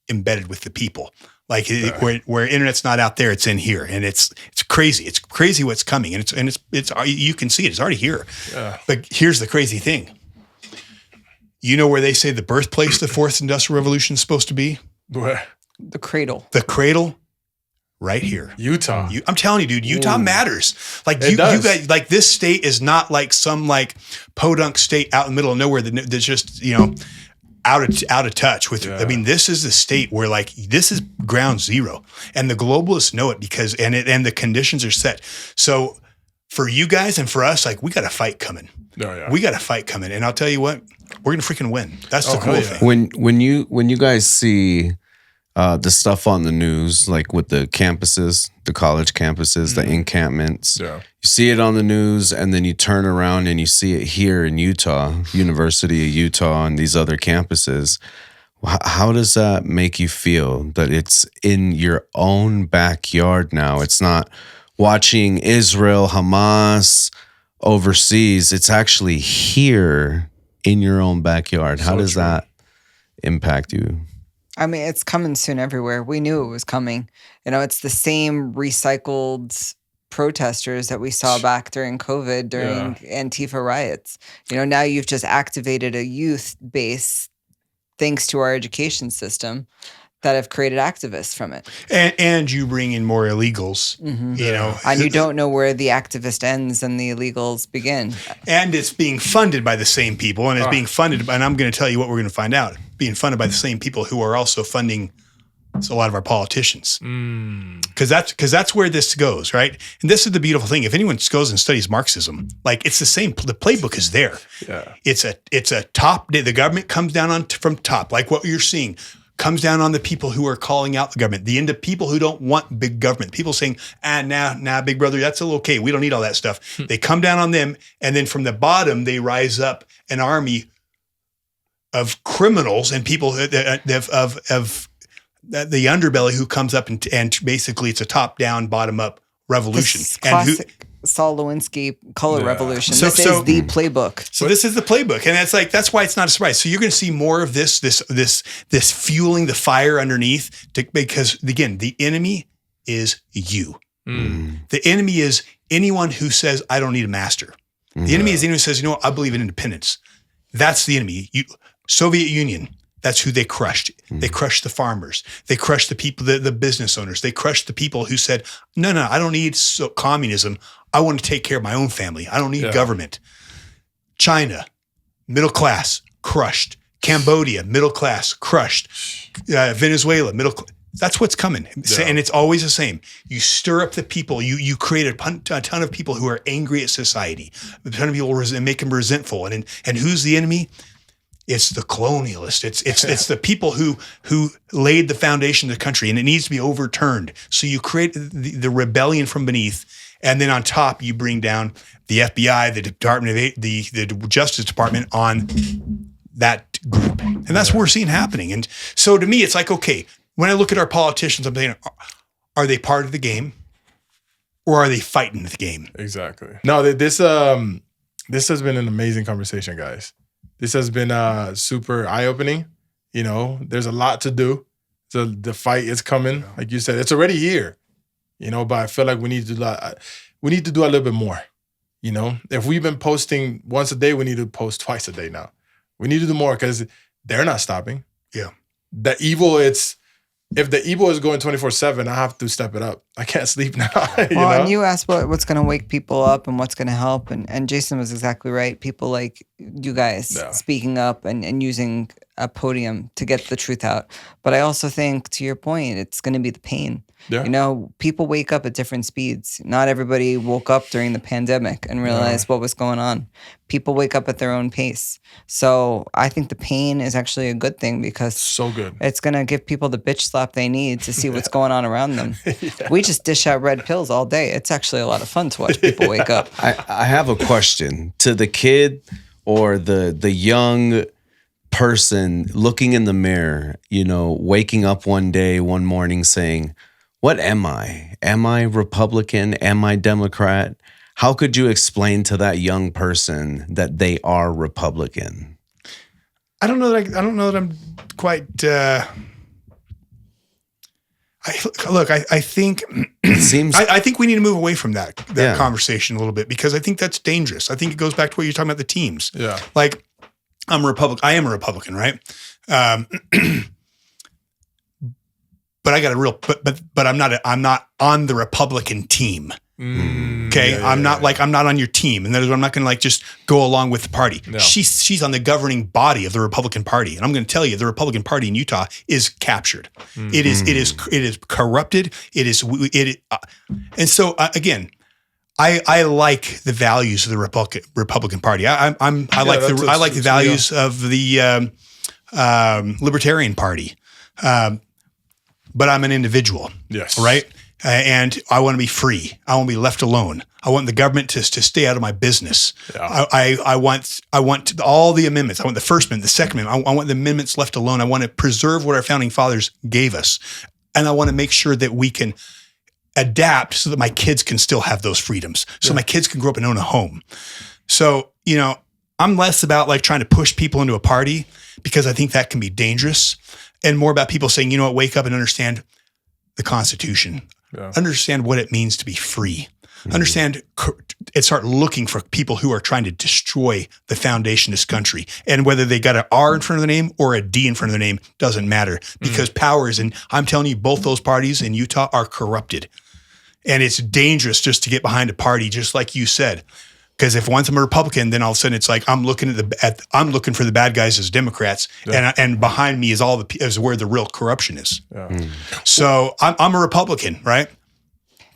embedded with the people. Like where internet's not out there, it's in here, and it's crazy. It's crazy what's coming, and it's you can see it. It's already here. Yeah. But here's the crazy thing. You know where they say the birthplace of the fourth industrial revolution is supposed to be?
Where?
The cradle.
The cradle. Right here.
Utah.
I'm telling you, dude, Utah matters. Like you guys, like this state is not like some like podunk state out in the middle of nowhere that's just, out of touch with, I mean, this is the state where like, this is ground zero, and the globalists know it because, and the conditions are set. So for you guys and for us, like we got a fight coming. Oh, yeah. We got a fight coming. And I'll tell you what, we're going to freaking win. That's the cool thing.
When you guys see the stuff on the news, like with the campuses, the college campuses, the encampments. Yeah. You see it on the news, and then you turn around and you see it here in Utah, University of Utah, and these other campuses. How does that make you feel that it's in your own backyard now? It's not watching Israel, Hamas overseas. It's actually here in your own backyard. How does that impact you?
I mean, it's coming soon everywhere. We knew it was coming. It's the same recycled protesters that we saw back during COVID, during Antifa riots. Now you've just activated a youth base thanks to our education system that have created activists from it.
And you bring in more illegals,
And you don't know where the activist ends and the illegals begin.
And it's being funded by the same people, and it's being funded by, and I'm going to tell you what we're going to find out, being funded by the same people who are also funding a lot of our politicians. Because that's where this goes, right? And this is the beautiful thing. If anyone goes and studies Marxism, like it's the same, the playbook is there. Yeah. It's a top, the government comes down from top, like what you're seeing. Comes down on the people who are calling out the government, the people who don't want big government, people saying, nah, big brother, that's a little okay. We don't need all that stuff. They come down on them, and then from the bottom, they rise up an army of criminals and people of the underbelly who comes up and basically it's a top-down, bottom-up revolution.
This classic Saul Lewinsky color revolution. This is the playbook.
So this is the playbook, and it's like that's why it's not a surprise. So you're going to see more of this fueling the fire underneath, because again, the enemy is you. The enemy is anyone who says I don't need a master. The enemy is anyone who says, I believe in independence. That's the enemy. Soviet Union. That's who they crushed. They crushed the farmers. They crushed the people, the business owners. They crushed the people who said, no, I don't need communism. I want to take care of my own family. I don't need government. China, middle class, crushed. Cambodia, middle class, crushed. Venezuela, middle class. That's what's coming. Yeah. And it's always the same. You stir up the people. You create a ton of people who are angry at society. A ton of people make them resentful. And who's the enemy? It's the colonialist. It's the people who laid the foundation of the country, and it needs to be overturned. So you create the rebellion from beneath, and then on top you bring down the FBI, the Department of the Justice Department on that group. And that's what we're seeing happening. And so to me, it's like, okay, when I look at our politicians, I'm thinking, are they part of the game or are they fighting the game?
Exactly. No, this has been an amazing conversation, guys. This has been super eye-opening. You know, there's a lot to do. So the fight is coming. Like you said, it's already here. You know, but I feel like we need to do a little bit more. You know, if we've been posting once a day, we need to post twice a day now. We need to do more because they're not stopping.
Yeah.
If the evil is going 24/7, I have to step it up. I can't sleep now.
And you asked what's going to wake people up and what's going to help. And Jason was exactly right. People like you guys speaking up and using a podium to get the truth out. But I also think, to your point, it's going to be the pain. Yeah. You know, people wake up at different speeds. Not everybody woke up during the pandemic and realized what was going on. People wake up at their own pace. So I think the pain is actually a good thing because
so good.
It's going to give people the bitch slap they need to see what's going on around them. We just dish out red pills all day. It's actually a lot of fun to watch people wake up.
I have a question to the kid or the young person looking in the mirror, you know, waking up one morning saying, what am I? Am I Republican? Am I Democrat? How could you explain to that young person that they are Republican?
I don't know that I'm quite. I think
it seems.
I think we need to move away from that conversation a little bit because I think that's dangerous. I think it goes back to what you're talking about the teams.
Yeah,
like I'm a Republican. I am a Republican, right? But I got a real, but I'm not on the Republican team. Okay. I'm not on your team. And I'm not going to like just go along with the party. No. She's on the governing body of the Republican Party. And I'm going to tell you, the Republican Party in Utah is captured. It is corrupted. And so again, I like the values of the Republican Party. I like the values of the Libertarian Party. But I'm an individual. Yes. Right. And I want to be free. I want to be left alone. I want the government to stay out of my business. Yeah. I want all the amendments. I want the First Amendment, the Second Amendment. I want the amendments left alone. I want to preserve what our founding fathers gave us. And I want to make sure that we can adapt so that my kids can still have those freedoms. So my kids can grow up and own a home. So, you know, I'm less about like trying to push people into a party because I think that can be dangerous, and more about people saying, you know what, wake up and understand the Constitution. Yeah. Understand what it means to be free. Mm-hmm. Understand and start looking for people who are trying to destroy the foundation of this country. And whether they got an R in front of their name or a D in front of their name doesn't matter because power is in, I'm telling you, both those parties in Utah are corrupted. And it's dangerous just to get behind a party, just like you said. Because if once I'm a Republican, then all of a sudden it's like I'm looking I'm looking for the bad guys as Democrats, and behind me is where the real corruption is. Yeah. So I'm a Republican, right?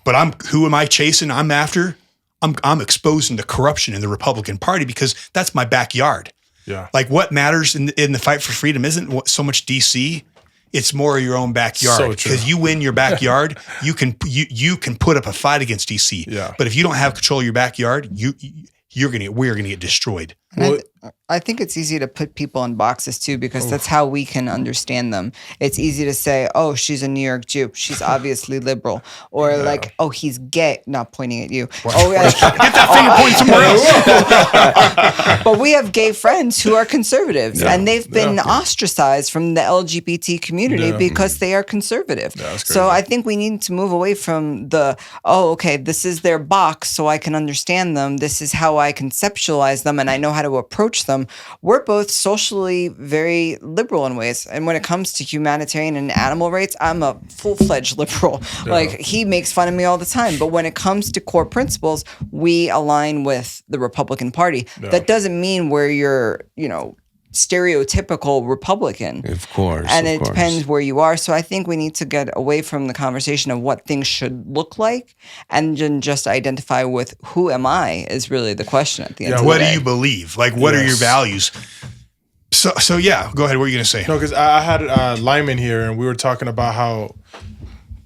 But who am I chasing? I'm after. I'm exposing the corruption in the Republican Party because that's my backyard. Yeah. Like what matters in the fight for freedom isn't so much DC. It's more of your own backyard because you win your backyard, you can put up a fight against DC. Yeah. But if you don't have control of your backyard, we're gonna get destroyed.
Well, I think it's easy to put people in boxes too because that's how we can understand them. It's easy to say, "Oh, she's a New York Jew. She's obviously liberal," or like, "Oh, he's gay." Not pointing at you. Oh, get that finger point somewhere else. But we have gay friends who are conservatives, and they've been ostracized from the LGBT community because they are conservative. So I think we need to move away from this is their box, so I can understand them. This is how I conceptualize them, and I know how to approach them. We're both socially very liberal in ways. And when it comes to humanitarian and animal rights, I'm a full-fledged liberal. Yeah. Like, he makes fun of me all the time. But when it comes to core principles, we align with the Republican Party. Yeah. That doesn't mean we're your, stereotypical Republican.
Of course.
And it depends where you are. So I think we need to get away from the conversation of what things should look like and then just identify with who am I is really the question at the end of the day.
What do you believe? Like, what are your values? So yeah, go ahead. What are you going to say?
No, because I had Lyman here and we were talking about how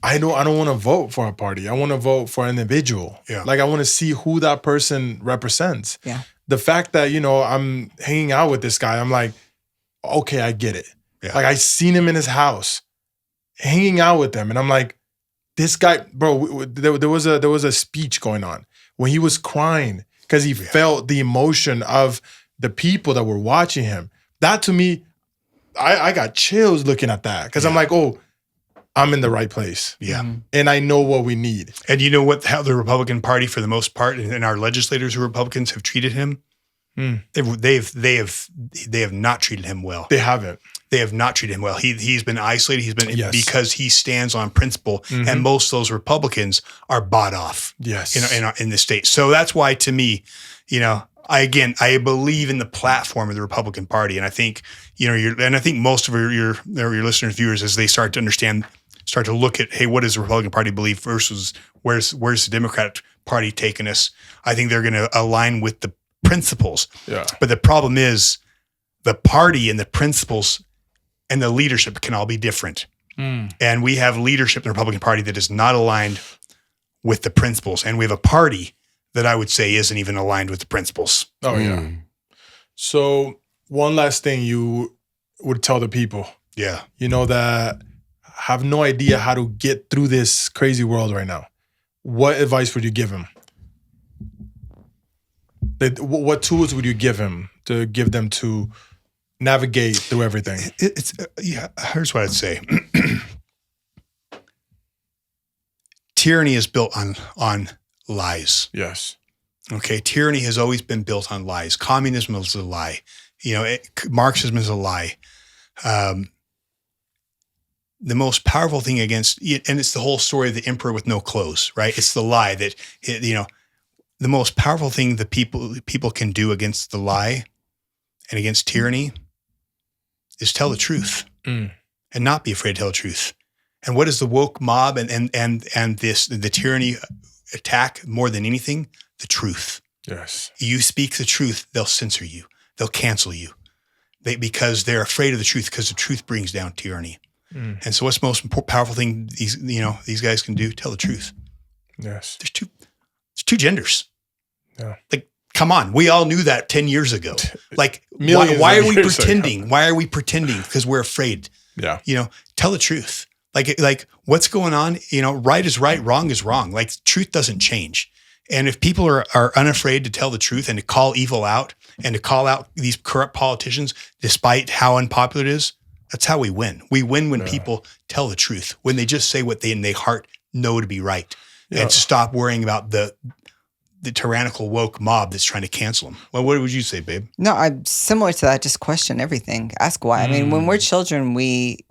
I don't want to vote for a party. I want to vote for an individual. Yeah. Like, I want to see who that person represents.
Yeah.
The fact that, I'm hanging out with this guy, I'm like, okay, I get it.
Yeah.
Like I seen him in his house, hanging out with them, and I'm like, this guy, bro. There was a speech going on when he was crying because he felt the emotion of the people that were watching him. That to me, I got chills looking at that because I'm like, oh, I'm in the right place.
Yeah.
And I know what we need.
And you know how the Republican Party, for the most part, and our legislators who are Republicans have treated him? They have not treated him well.
They haven't.
They have not treated him well. He's been isolated. He's been because he stands on principle, and most of those Republicans are bought off.
Yes,
in the state. So that's why, to me, I believe in the platform of the Republican Party, and I think I think most of your listeners, viewers, as they start to understand, start to look at, hey, what does the Republican Party believe versus where's the Democrat Party taking us? I think they're going to align with the principles.
Yeah.
But the problem is the party and the principles and the leadership can all be different. And we have leadership in the Republican Party that is not aligned with the principles. And we have a party that I would say isn't even aligned with the principles.
Oh, yeah. So one last thing you would tell the people, that have no idea how to get through this crazy world right now. What advice would you give them? What tools would you give them to navigate through everything?
Here's what I'd say. Tyranny is built on lies.
Yes.
Okay. Tyranny has always been built on lies. Communism is a lie. Marxism is a lie. The most powerful thing against, and it's the whole story of the emperor with no clothes, right? It's the lie that, the most powerful thing that people can do against the lie and against tyranny is tell the truth and not be afraid to tell the truth. And what is the woke mob and the tyranny attack more than anything? The truth.
Yes. You
speak the truth, they'll censor you. They'll cancel you. Because they're afraid of the truth, because the truth brings down tyranny. And so what's the most powerful thing these guys can do? Tell the truth.
Yes.
There's two genders.
Yeah.
Like, come on. We all knew that 10 years ago. Like, why are we pretending?
Ago.
Why are we pretending? Because we're afraid.
Yeah.
Tell the truth. Like what's going on? Right is right, wrong is wrong. Like, truth doesn't change. And if people are unafraid to tell the truth and to call evil out and to call out these corrupt politicians, despite how unpopular it is, that's how we win. We win when people tell the truth, when they just say what they in their heart know to be right, and stop worrying about the tyrannical woke mob that's trying to cancel them. Well, what would you say, babe?
No, I'm similar to that. Just question everything. Ask why. I mean, when we're children, we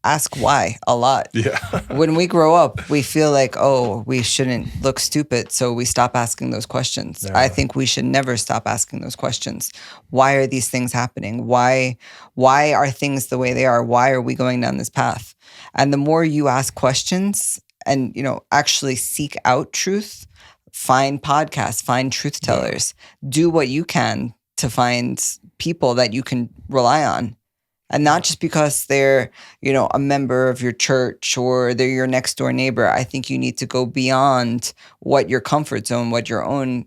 ask why a lot.
Yeah.
When we grow up, we feel like, oh, we shouldn't look stupid, so we stop asking those questions. Yeah. I think we should never stop asking those questions. Why are these things happening? Why are things the way they are? Why are we going down this path? And the more you ask questions and, actually seek out truth, find podcasts, find truth tellers, do what you can to find people that you can rely on. And not just because they're, a member of your church or they're your next door neighbor. I think you need to go beyond what your comfort zone, what your own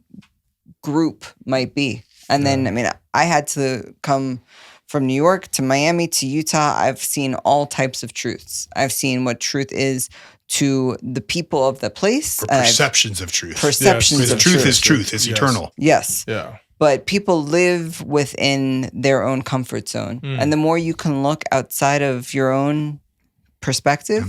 group might be. And then, I had to come from New York to Miami to Utah. I've seen all types of truths. I've seen what truth is to the people of the place.
Or perceptions of truth.
Perceptions of truth.
Truth is truth. It's eternal.
Yes.
Yeah.
But people live within their own comfort zone. And the more you can look outside of your own perspective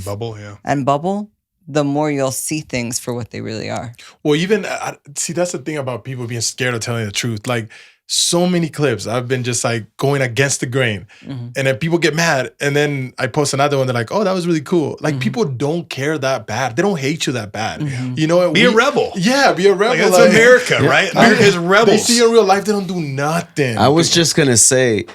and bubble, the more you'll see things for what they really are.
Well, even, see, that's the thing about people being scared of telling the truth. Like, so many clips I've been just like going against the grain, and then people get mad, and then I post another one. They're like, "Oh, that was really cool." Like, people don't care that bad. They don't hate you that bad.
Be a rebel.
Yeah, be a rebel.
Like, that's America, right? America is rebels.
They see in real life, they don't do nothing.
I was just gonna say,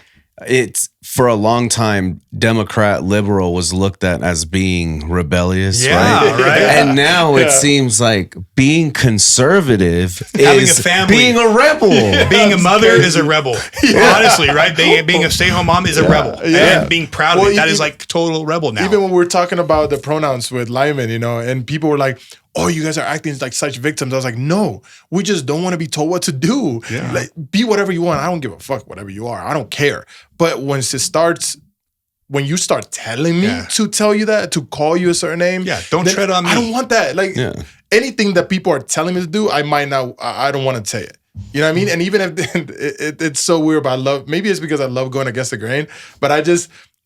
it's for a long time, Democrat liberal was looked at as being rebellious, right? And now it seems like being conservative
having
is
a family,
being a rebel.
Being a mother is a rebel. Honestly, right? Being a stay-at-home mom is a rebel. And being proud of it, that is like total rebel now.
Even when we're talking about the pronouns with Lyman, and people were like, "Oh, you guys are acting like such victims." I was like, "No, we just don't want to be told what to do. Like, be whatever you want. I don't give a fuck whatever you are. I don't care. But once it starts, when you start telling me to tell you that, to call you a certain name,
don't tread on me.
I don't want that. Like anything that people are telling me to do, I don't want to say it. You know what I mean? And even if it's so weird, but maybe it's because I love going against the grain, but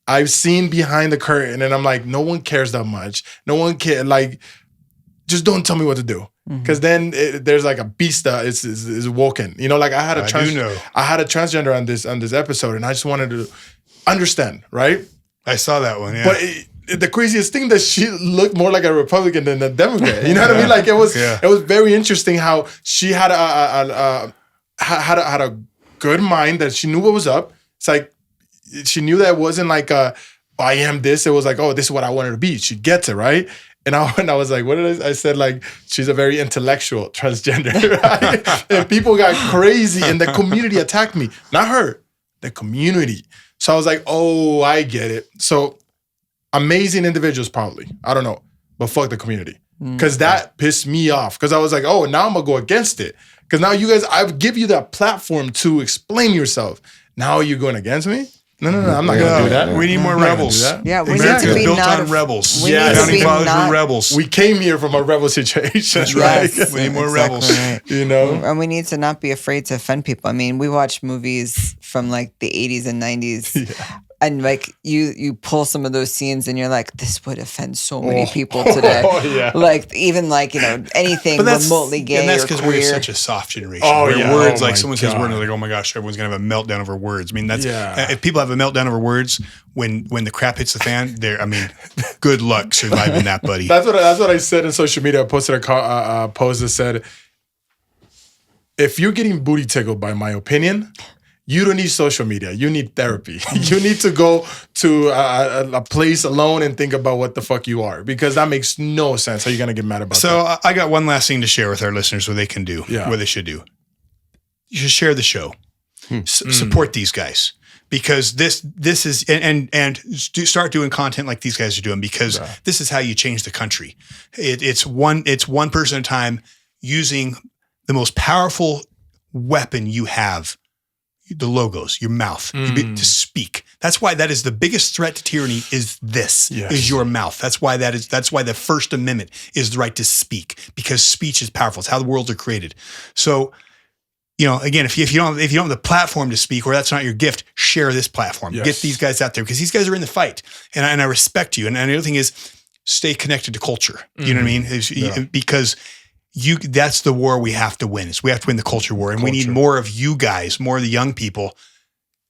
I've seen behind the curtain and I'm like, no one cares that much. No one cares. Like, just don't tell me what to do. Because then there's like a beast that is woken. You know, like I had a transgender on this episode, and I just wanted to understand, right?
I saw that one, yeah.
But the craziest thing that she looked more like a Republican than a Democrat. You know what I mean? Like it was very interesting how she had a good mind, that she knew what was up. It's like she knew that it wasn't like I am this. It was like, oh, this is what I wanted to be. She gets it, right? And I was like, what did I said, like, she's a very intellectual transgender, right? And people got crazy and the community attacked me. Not her, the community. So I was like, oh, I get it. So amazing individuals probably. I don't know. But fuck the community. Because that pissed me off. Because I was like, oh, now I'm going to go against it. Because now you guys, I've give you that platform to explain yourself. Now you're going against me? No, I'm not going to do that.
We need more rebels.
Yeah, we
America
need to be
built
not
on rebels.
Yeah,
Founding fathers were rebels.
We came here from a rebel situation.
That's right.
Yes,
We need more
exactly
rebels.
right.
You know?
And we need to not be afraid to offend people. I mean, we watch movies from like the 80s and 90s. And like you pull some of those scenes and you're like, this would offend so many people today. Like even like, you know, anything remotely gay
and that's
or
because
queer.
we're such a soft generation. Words, like someone says words, like, oh my gosh, everyone's gonna have a meltdown over words. I mean, that's if people have a meltdown over words when the crap hits the fan, good luck surviving that, buddy.
That's what I said in social media. I posted a post that said, if you're getting booty tickled by my opinion, you don't need social media. You need therapy. You need to go to a place alone and think about what the fuck you are, because that makes no sense. How are you going to get mad about that?
So I got one last thing to share with our listeners what they can do, what they should do. You should share the show. Support these guys, because this is, and start doing content like these guys are doing, because this is how you change the country. It's one person at a time, using the most powerful weapon you have, the logos, your mouth, to speak. That's why that is the biggest threat to tyranny is your mouth. That's why the First Amendment is the right to speak, because speech is powerful. It's how the worlds are created. So, you know, again, if you don't have the platform to speak, or that's not your gift, share this platform. Get these guys out there, because these guys are in the fight, and I respect you. And the other thing is, stay connected to culture. You know what I mean? Because that's the war we have to win. We have to win the culture war. And we need more of you guys, more of the young people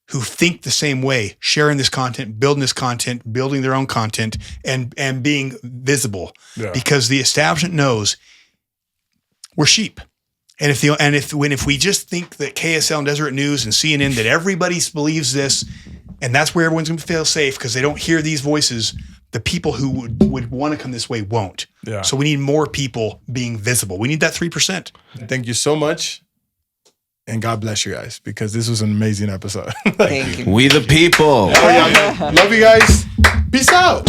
who think the same way, sharing this content, building their own content, and being visible. Because the establishment knows we're sheep. And if we just think that KSL and Deseret News and CNN, that everybody believes this, and that's where everyone's going to feel safe because they don't hear these voices, the people who would want to come this way won't. So we need more people being visible. We need that 3%.
Thank you so much. And God bless you guys, because this was an amazing episode.
Thank you.
We the people.
Love you guys. Peace out.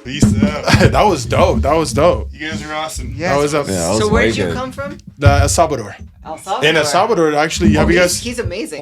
Peace out.
That was dope.
You guys are awesome.
Yes.
That was
So where did you come from?
El Salvador.
El Salvador.
In El Salvador, actually, have you guys?
He's amazing.